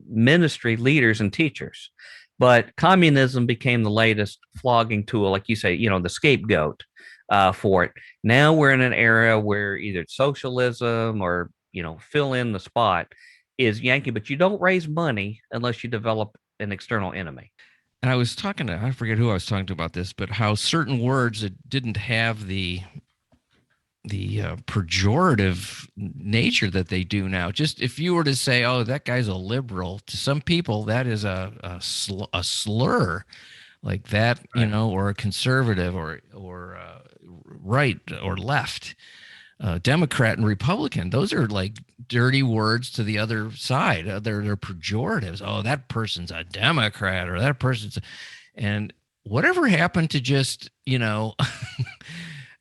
ministry leaders and teachers. But communism became the latest flogging tool, like you say, the scapegoat for it. Now we're in an era where either it's socialism or, fill in the spot is Yankee, but you don't raise money unless you develop an external enemy. And I was talking to, I forget who I was talking to about this, but how certain words that didn't have the pejorative nature that they do now. Just if you were to say, "Oh, that guy's a liberal," to some people that is a slur, like that, right. Or a conservative, or right or left, Democrat and Republican. Those are like dirty words to the other side. They're pejoratives. Oh, that person's a Democrat, or that person's, and whatever happened to just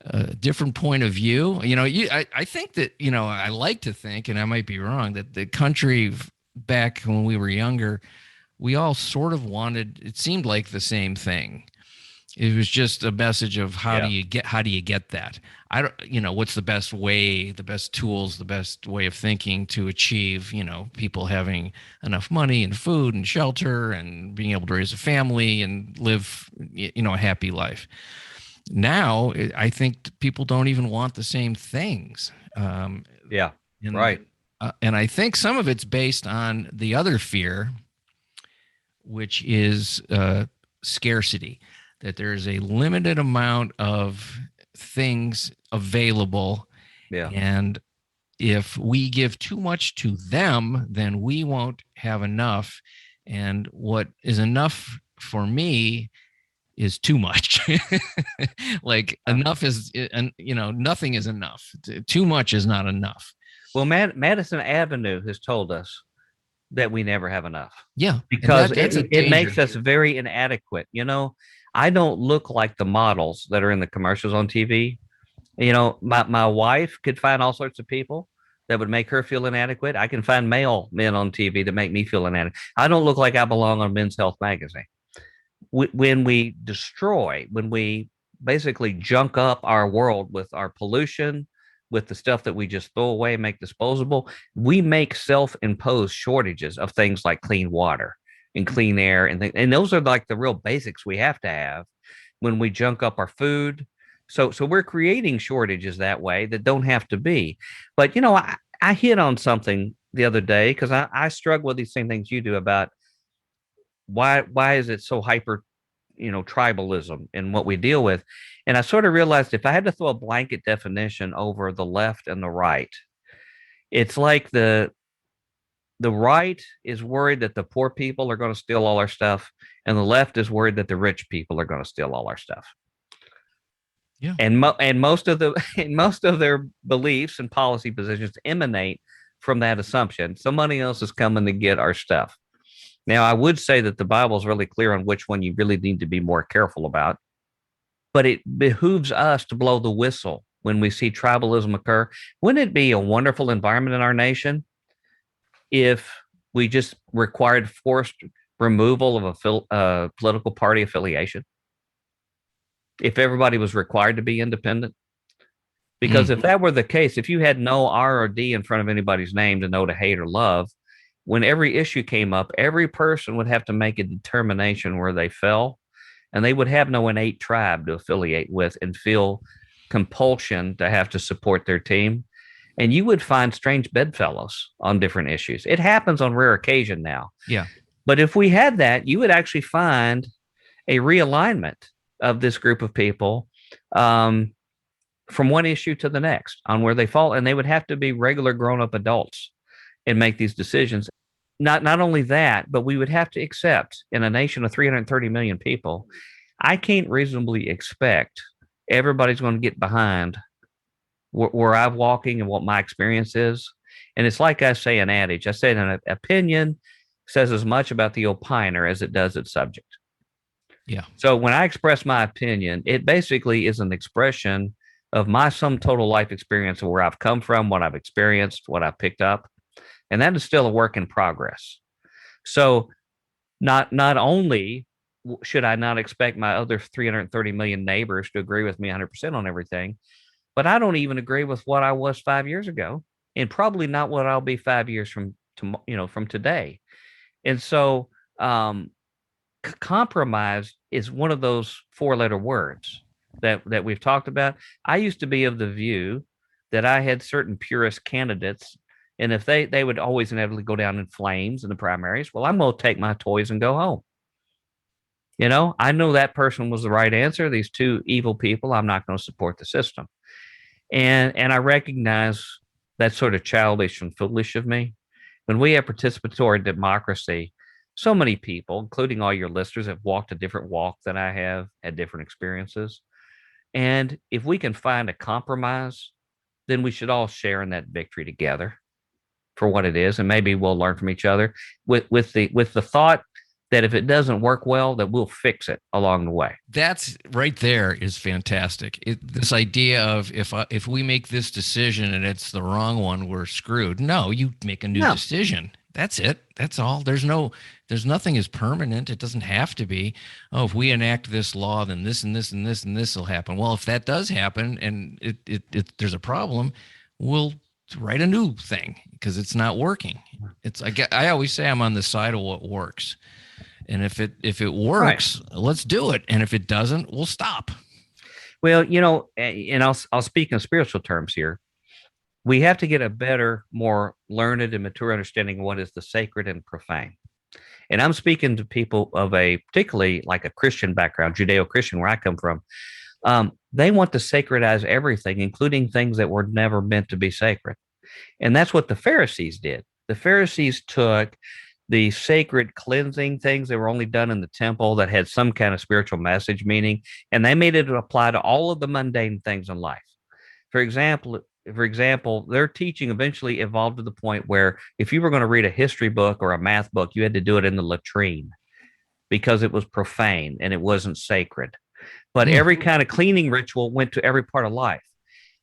a different point of view. I think that, I like to think, and I might be wrong, that the country back when we were younger, we all sort of wanted, it seemed like the same thing. It was just a message of how do you get that? What's the best way, the best tools, the best way of thinking to achieve, people having enough money and food and shelter and being able to raise a family and live, a happy life. Now, I think people don't even want the same things. Right. And I think some of it's based on the other fear, which is scarcity, that there's a limited amount of things available. Yeah. And if we give too much to them, then we won't have enough. And what is enough for me is too much. Like enough is, nothing is enough. Too much is not enough. Well, Madison Avenue has told us that we never have enough. Yeah. Because it makes us very inadequate. I don't look like the models that are in the commercials on TV. My wife could find all sorts of people that would make her feel inadequate. I can find male men on TV that make me feel inadequate. I don't look like I belong on Men's Health magazine. When we basically junk up our world with our pollution, with the stuff that we just throw away and make disposable, we make self-imposed shortages of things like clean water and clean air and those are like the real basics we have to have when we junk up our food. So we're creating shortages that way that don't have to be. But I hit on something the other day because I struggle with these same things you do about why is it so hyper tribalism in what we deal with. And I sort of realized if I had to throw a blanket definition over the left and the right, it's like the right is worried that the poor people are going to steal all our stuff, and the left is worried that the rich people are going to steal all our stuff. Yeah. And most of the and most of their beliefs and policy positions emanate from that assumption. Somebody else is coming to get our stuff. Now, I would say that the Bible is really clear on which one you really need to be more careful about, but it behooves us to blow the whistle when we see tribalism occur. Wouldn't it be a wonderful environment in our nation if we just required forced removal of a political party affiliation? If everybody was required to be independent? Because if that were the case, if you had no R or D in front of anybody's name to know to hate or love, when every issue came up, every person would have to make a determination where they fell, and they would have no innate tribe to affiliate with and feel compulsion to have to support their team. And you would find strange bedfellows on different issues. It happens on rare occasion now. Yeah. But if we had that, you would actually find a realignment of this group of people from one issue to the next on where they fall. And they would have to be regular grown-up adults and make these decisions. Not only that, but we would have to accept in a nation of 330 million people, I can't reasonably expect everybody's going to get behind where I'm walking and what my experience is. And it's like I say an adage. I say an opinion says as much about the opiner as it does its subject. Yeah. So when I express my opinion, it basically is an expression of my sum total life experience of where I've come from, what I've experienced, what I've picked up. And that is still a work in progress. So not only should I not expect my other 330 million neighbors to agree with me 100% on everything, but I don't even agree with what I was 5 years ago, and probably not what I'll be 5 years from today. And so compromise is one of those four-letter words that we've talked about. I used to be of the view that I had certain purist candidates, and if they would always inevitably go down in flames in the primaries, well, I'm going to take my toys and go home. I know that person was the right answer. These two evil people, I'm not going to support the system. And I recognize that's sort of childish and foolish of me. When we have participatory democracy, so many people, including all your listeners, have walked a different walk than I have, had different experiences. And if we can find a compromise, then we should all share in that victory together for what it is. And maybe we'll learn from each other with the thought that if it doesn't work well, that we'll fix it along the way. That's right there is fantastic. This idea of if we make this decision and it's the wrong one, we're screwed. No, you make a new decision. That's it. That's all. There's nothing is permanent. It doesn't have to be. Oh, if we enact this law, then this and this and this and this will happen. Well, if that does happen and there's a problem, we'll write a new thing because it's not working. I always say I'm on the side of what works. And if it works, right, let's do it. And if it doesn't, we'll stop. Well, and I'll speak in spiritual terms here. We have to get a better, more learned and mature understanding of what is the sacred and profane. And I'm speaking to people of a particularly like a Christian background, Judeo-Christian, where I come from. They want to sacredize everything, including things that were never meant to be sacred. And that's what the Pharisees did. The Pharisees took the sacred cleansing things that were only done in the temple that had some kind of spiritual message meaning, and they made it apply to all of the mundane things in life. For example, their teaching eventually evolved to the point where if you were going to read a history book or a math book, you had to do it in the latrine because it was profane and it wasn't sacred. But every kind of cleaning ritual went to every part of life.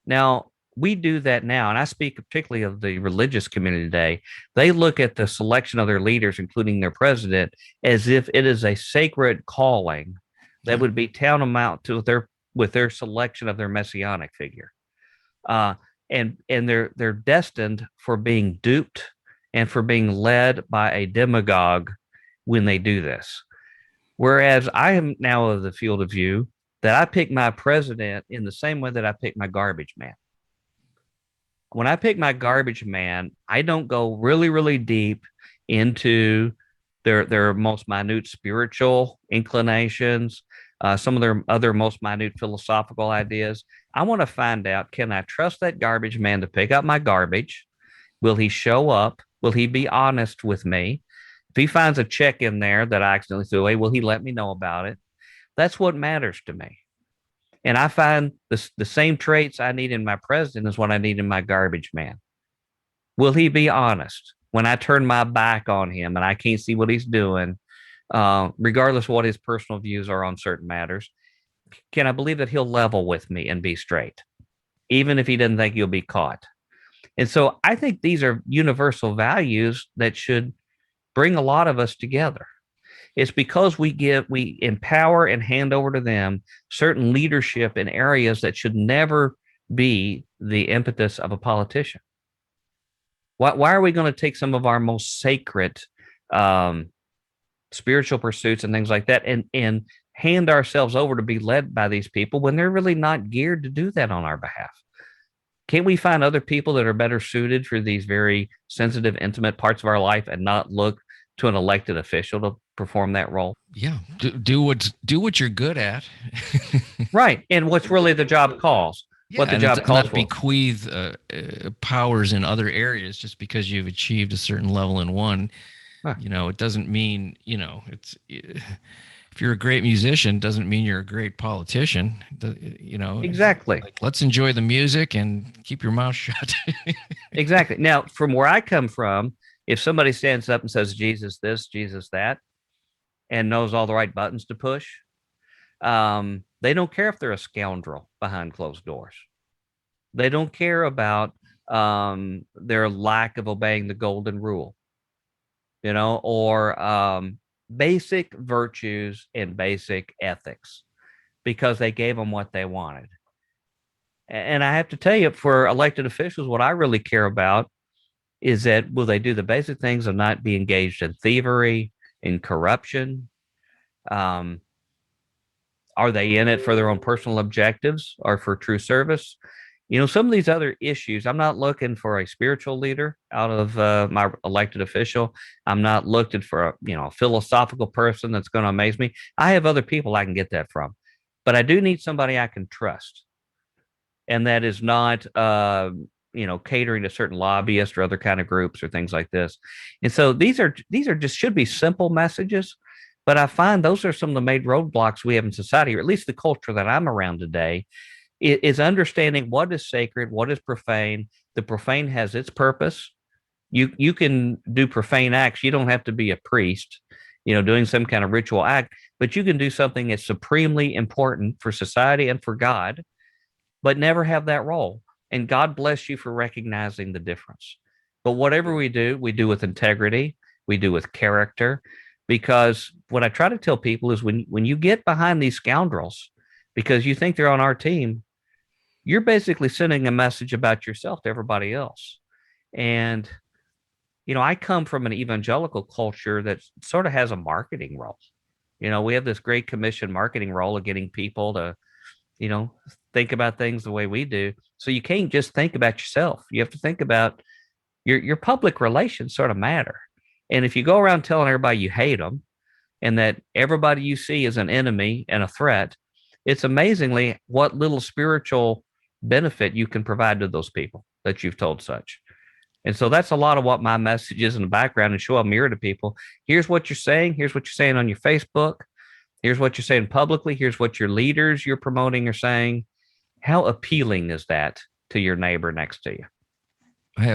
Now, we do that now, and I speak particularly of the religious community today. They look at the selection of their leaders, including their president, as if it is a sacred calling that would be tantamount to with their selection of their messianic figure. And they're destined for being duped and for being led by a demagogue when they do this. Whereas I am now of the field of view that I pick my president in the same way that I pick my garbage man. When I pick my garbage man, I don't go really, really deep into their most minute spiritual inclinations, some of their other most minute philosophical ideas. I want to find out, can I trust that garbage man to pick up my garbage? Will he show up? Will he be honest with me? If he finds a check in there that I accidentally threw away, will he let me know about it? That's what matters to me. And I find the same traits I need in my president is what I need in my garbage man. Will he be honest when I turn my back on him and I can't see what he's doing, regardless of what his personal views are on certain matters? Can I believe that he'll level with me and be straight, even if he doesn't think he'll be caught? And so I think these are universal values that should bring a lot of us together. It's because we empower and hand over to them certain leadership in areas that should never be the impetus of a politician. Why are we going to take some of our most sacred spiritual pursuits and things like that and hand ourselves over to be led by these people when they're really not geared to do that on our behalf? Can't we find other people that are better suited for these very sensitive, intimate parts of our life and not look to an elected official to perform that role? Yeah. Do what you're good at. Right. And what's really the job calls. What the job calls for. Bequeath powers in other areas just because you've achieved a certain level in one. Huh. It doesn't mean, it's if you're a great musician, doesn't mean you're a great politician. Exactly. Like, let's enjoy the music and keep your mouth shut. Exactly. Now, from where I come from, if somebody stands up and says Jesus this, Jesus that, and knows all the right buttons to push, they don't care if they're a scoundrel behind closed doors. They don't care about their lack of obeying the golden rule, or basic virtues and basic ethics, because they gave them what they wanted. And I have to tell you, for elected officials, what I really care about is that will they do the basic things of not be engaged in thievery, in corruption? Are they in it for their own personal objectives or for true service? Some of these other issues, I'm not looking for a spiritual leader out of my elected official. I'm not looking for a philosophical person that's going to amaze me. I have other people I can get that from, but I do need somebody I can trust, and that is not catering to certain lobbyists or other kind of groups or things like this. And so these are just should be simple messages, but I find those are some of the main roadblocks we have in society, or at least the culture that I'm around today. Is understanding what is sacred, what is profane. The profane has its purpose. You can do profane acts. You don't have to be a priest, doing some kind of ritual act, but you can do something that's supremely important for society and for God, but never have that role. And God bless you for recognizing the difference. But whatever we do with integrity, we do with character, because what I try to tell people is when you get behind these scoundrels because you think they're on our team, you're basically sending a message about yourself to everybody else. And, I come from an evangelical culture that sort of has a marketing role. We have this Great Commission marketing role of getting people to, think about things the way we do. So you can't just think about yourself. You have to think about your public relations sort of matter. And if you go around telling everybody you hate them and that everybody you see is an enemy and a threat, it's amazingly what little spiritual benefit you can provide to those people that you've told such. And so that's a lot of what my message is in the background, and show a mirror to people. Here's what you're saying. Here's what you're saying on your Facebook. Here's what you're saying publicly. Here's what your leaders you're promoting are saying. How appealing is that to your neighbor next to you?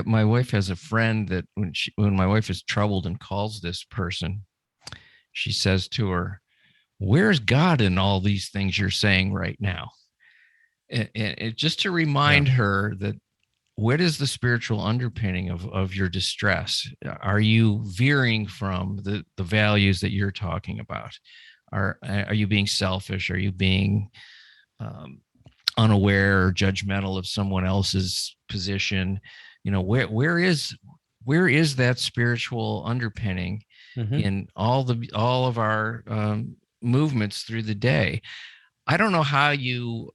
My wife has a friend that when my wife is troubled and calls this person, she says to her, "Where's God in all these things you're saying right now?" And just to remind her that, what is the spiritual underpinning of your distress? Are you veering from the values that you're talking about? Are you being selfish? Are you being unaware or judgmental of someone else's position? Where is that spiritual underpinning in all of our movements through the day? I don't know how you.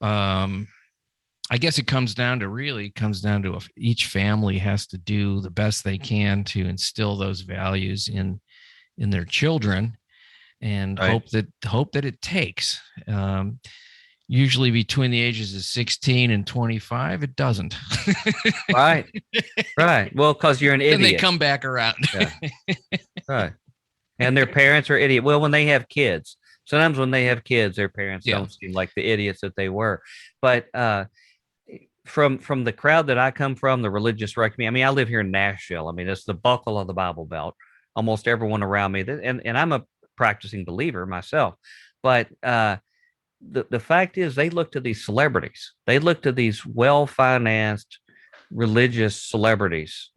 I guess it comes down to each family has to do the best they can to instill those values in their children, and hope that it takes. Usually between the ages of 16 and 25, it doesn't. Right. Well, because you're an idiot. And they come back around. Yeah. Right. And their parents are idiot. Well, when they have kids, Sometimes when they have kids, their parents Yeah. don't seem like the idiots that they were. But from the crowd that I come from, the religious right community. I mean, I live here in Nashville. I mean, it's the buckle of the Bible Belt. Almost everyone around me, and I'm a practicing believer myself. But the fact is, they look to these celebrities. They look to these well-financed religious celebrities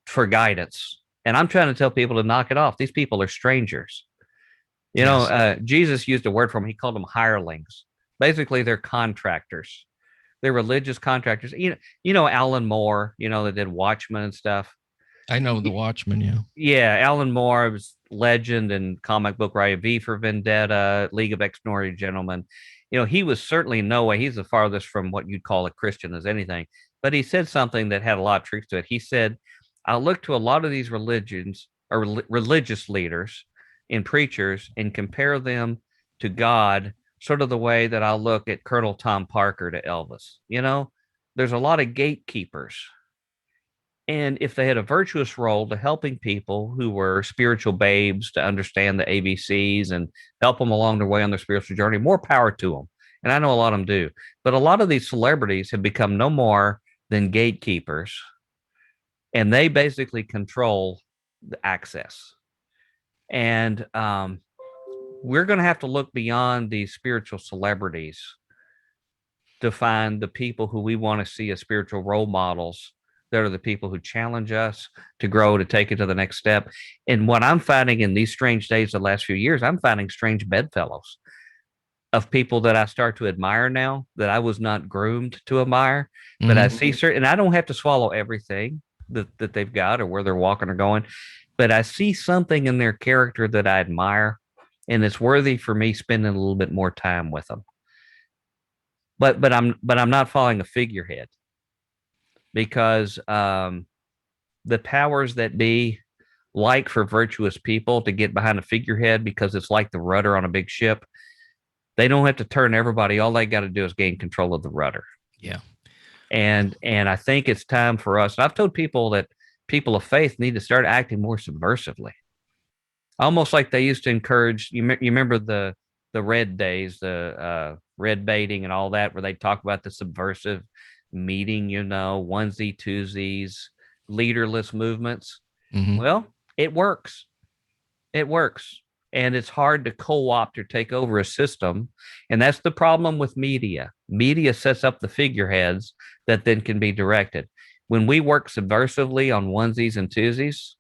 for guidance. And I'm trying to tell people to knock it off. These people are strangers. You Yes. know, Jesus used a word for them. He called them hirelings. Basically, they're contractors. They're religious contractors. You know Alan Moore, you know, that did Watchmen and stuff. I know the Watchmen. Yeah. Yeah, Alan Moore was legend and comic book writer, V for Vendetta, League of Extraordinary Gentlemen. You know, he was certainly no way. He's the farthest from what you'd call a Christian as anything. But he said something that had a lot of truth to it. He said, I look to a lot of these religions or religious leaders and preachers and compare them to God, sort of the way that I look at Colonel Tom Parker to Elvis. You know, there's a lot of gatekeepers. And if they had a virtuous role to helping people who were spiritual babes to understand the ABCs and help them along their way on their spiritual journey, more power to them. And I know a lot of them do. But a lot of these celebrities have become no more than gatekeepers, and they basically control the access. And we're going to have to look beyond these spiritual celebrities to find the people who we want to see as spiritual role models, that are the people who challenge us to grow, to take it to the next step. And what I'm finding in these strange days, the last few years, I'm finding strange bedfellows of people that I start to admire now that I was not groomed to admire. But I see certain, and I don't have to swallow everything that they've got or where they're walking or going, but I see something in their character that I admire, and it's worthy for me spending a little bit more time with them. But I'm not following a figurehead, because the powers that be like for virtuous people to get behind a figurehead because it's like the rudder on a big ship. They don't have to turn everybody. All they got to do is gain control of the rudder. Yeah. And I think it's time for us. And I've told people that people of faith need to start acting more subversively, almost like they used to encourage. You remember the red days, the red baiting and all that, where they talk about the subversive meeting, you know, onesie twosies, leaderless movements. Well, it works. It works. And it's hard to co-opt or take over a system. And that's the problem with media. Media sets up the figureheads that then can be directed. When we work subversively on onesies and twosies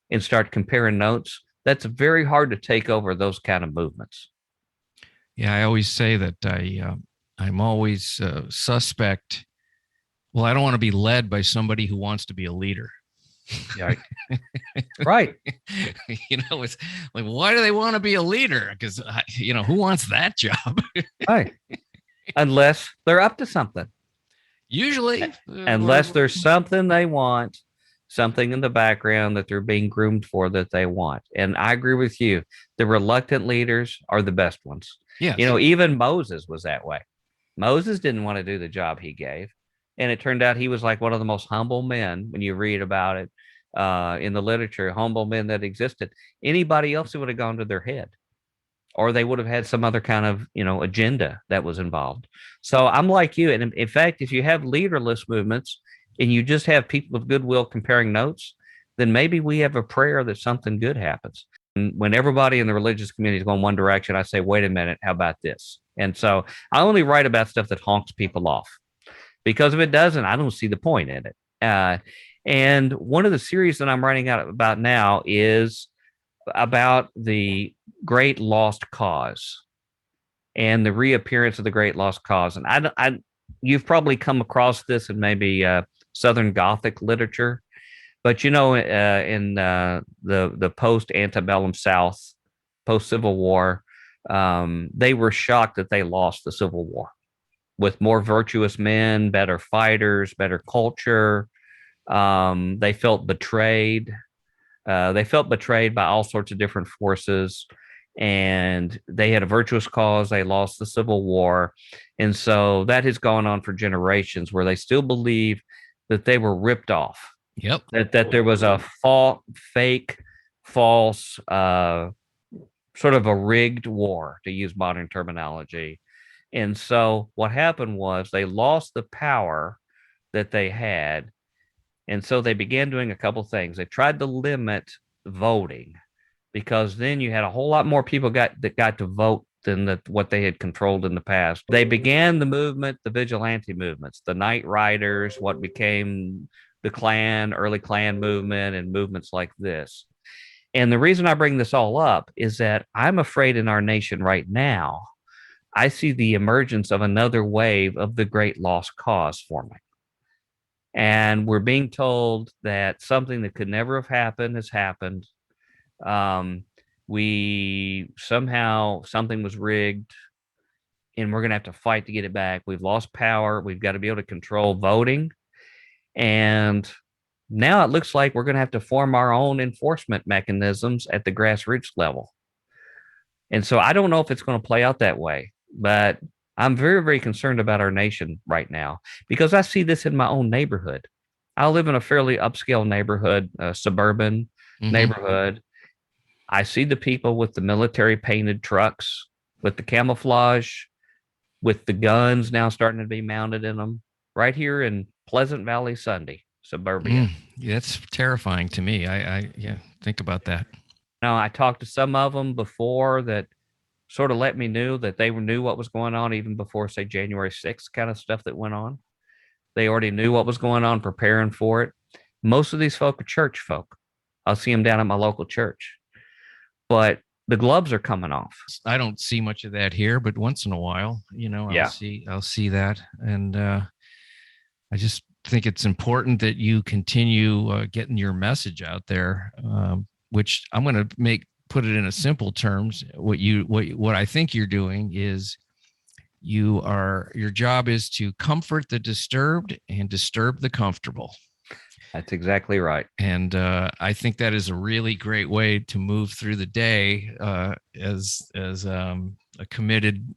and start comparing notes, that's very hard to take over those kind of movements. Yeah, I always say that I'm always suspect. Well, I don't want to be led by somebody who wants to be a leader. Yeah. Right. You know, it's like, why do they want to be a leader? Because, you know, who wants that job? Right. Unless they're up to something. Usually. Unless there's something they want, something in the background that they're being groomed for that they want. And I agree with you. The reluctant leaders are the best ones. Yeah. You know, even Moses was that way. Moses didn't want to do the job he gave. And it turned out he was like one of the most humble men when you read about it in the literature, humble men that existed. Anybody else, it would have gone to their head, or they would have had some other kind of, you know, agenda that was involved. So I'm like you. And in fact, if you have leaderless movements and you just have people of goodwill comparing notes, then maybe we have a prayer that something good happens. And when everybody in the religious community is going one direction, I say, wait a minute, how about this? And so I only write about stuff that honks people off. Because if it doesn't, I don't see the point in it. And one of the series that I'm writing out about now is about the great lost cause and the reappearance of the great lost cause. And you've probably come across this in maybe Southern Gothic literature, but you know, in the post antebellum South, post Civil War, they were shocked that they lost the Civil War. With more virtuous men, better fighters, better culture. They felt betrayed. They felt betrayed by all sorts of different forces, and they had a virtuous cause. They lost the Civil War. And so that has gone on for generations, where they still believe that they were ripped off. Yep. That there was a fake, false sort of a rigged war, to use modern terminology. And so what happened was they lost the power that they had. And so they began doing a couple things. They tried to limit voting, because then you had a whole lot more people got to vote than what they had controlled in the past. They began the movement, the vigilante movements, the night riders, what became the Klan, early Klan movement, and movements like this. And the reason I bring this all up is that I'm afraid in our nation right now, I see the emergence of another wave of the great lost cause forming. And we're being told that something that could never have happened has happened. We somehow, something was rigged, and we're going to have to fight to get it back. We've lost power. We've got to be able to control voting. And now it looks like we're going to have to form our own enforcement mechanisms at the grassroots level. And so I don't know if it's going to play out that way, but I'm very, very concerned about our nation right now, because I see this in my own neighborhood. I live in a fairly upscale neighborhood, suburban neighborhood. I see the people with the military painted trucks, with the camouflage, with the guns now starting to be mounted in them, right here in Pleasant Valley, Sunday, suburbia. That's terrifying to me. I think about that. Now, I talked to some of them before that sort of let me know that they knew what was going on even before, say, January 6th kind of stuff that went on. They already knew what was going on, preparing for it. Most of these folk are church folk. I'll see them down at my local church. But the gloves are coming off. I don't see much of that here, but once in a while, I'll see that. And I just think it's important that you continue getting your message out there, which I'm going to put it in a simple terms. What I think you're doing is your job is to comfort the disturbed and disturb the comfortable. That's exactly right. And I think that is a really great way to move through the day as a committed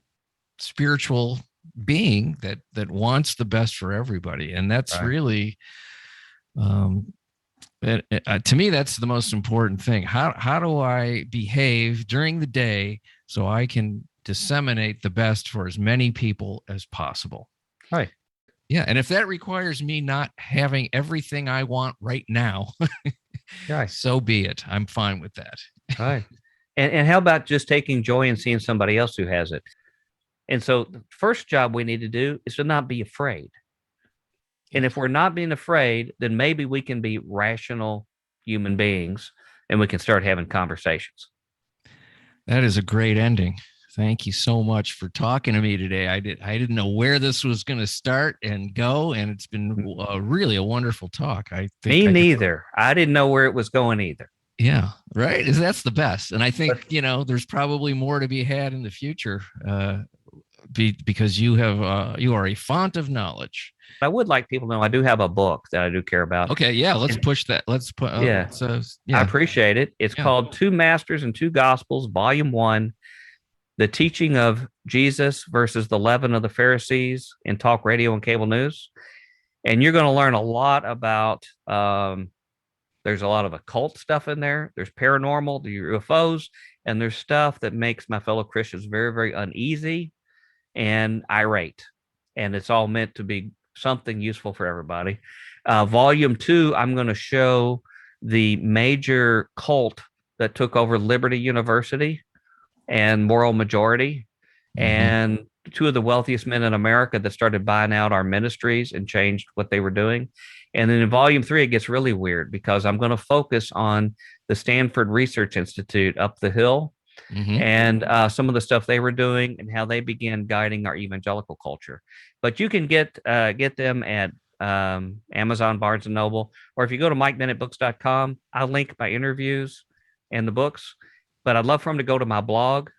spiritual being that wants the best for everybody. And that's really, to me, that's the most important thing. How do I behave during the day so I can disseminate the best for as many people as possible? Right. Yeah. And if that requires me not having everything I want right now, so be it. I'm fine with that. Right. And how about just taking joy in seeing somebody else who has it? And so the first job we need to do is to not be afraid. And if we're not being afraid, then maybe we can be rational human beings and we can start having conversations. That is a great ending. Thank you so much for talking to me today. I didn't know where this was going to start and go, and it's been really a wonderful talk. Me neither. I didn't know where it was going either. Yeah, right. That's the best. And I think, there's probably more to be had in the future because you are a font of knowledge. I would like people to know I do have a book that I do care about. Okay, yeah, let's push that. Let's put. I appreciate it. It's called Two Masters and Two Gospels, Volume 1. The teaching of Jesus versus the leaven of the Pharisees in talk radio and cable news. And you're going to learn a lot about, there's a lot of occult stuff in there. There's paranormal, the UFOs, and there's stuff that makes my fellow Christians very, very uneasy and irate. And it's all meant to be something useful for everybody. Volume 2, I'm going to show the major cult that took over Liberty University and Moral Majority, and two of the wealthiest men in America that started buying out our ministries and changed what they were doing. And then in Volume 3, it gets really weird because I'm going to focus on the Stanford Research Institute up the hill and some of the stuff they were doing and how they began guiding our evangelical culture. But you can get them at Amazon, Barnes & Noble, or if you go to MikeBennettBooks.com, I'll link my interviews and the books. But I'd love for them to go to my blog,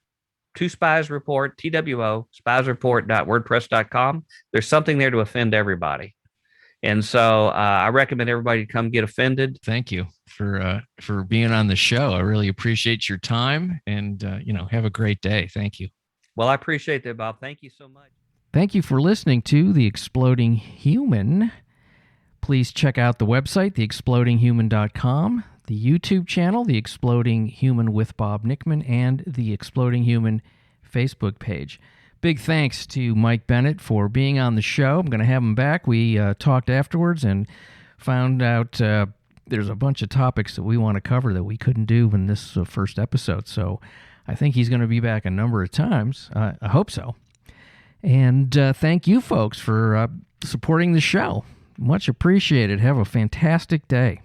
Two Spies Report, TWO, spiesreport.wordpress.com. There's something there to offend everybody. And so I recommend everybody to come get offended. Thank you for being on the show. I really appreciate your time and, have a great day. Thank you. Well, I appreciate that, Bob. Thank you so much. Thank you for listening to The Exploding Human. Please check out the website, theexplodinghuman.com. the YouTube channel, The Exploding Human with Bob Nickman, and the Exploding Human Facebook page. Big thanks to Mike Bennett for being on the show. I'm going to have him back. We talked afterwards and found out there's a bunch of topics that we want to cover that we couldn't do in this first episode. So I think he's going to be back a number of times. I hope so. And thank you folks for supporting the show. Much appreciated. Have a fantastic day.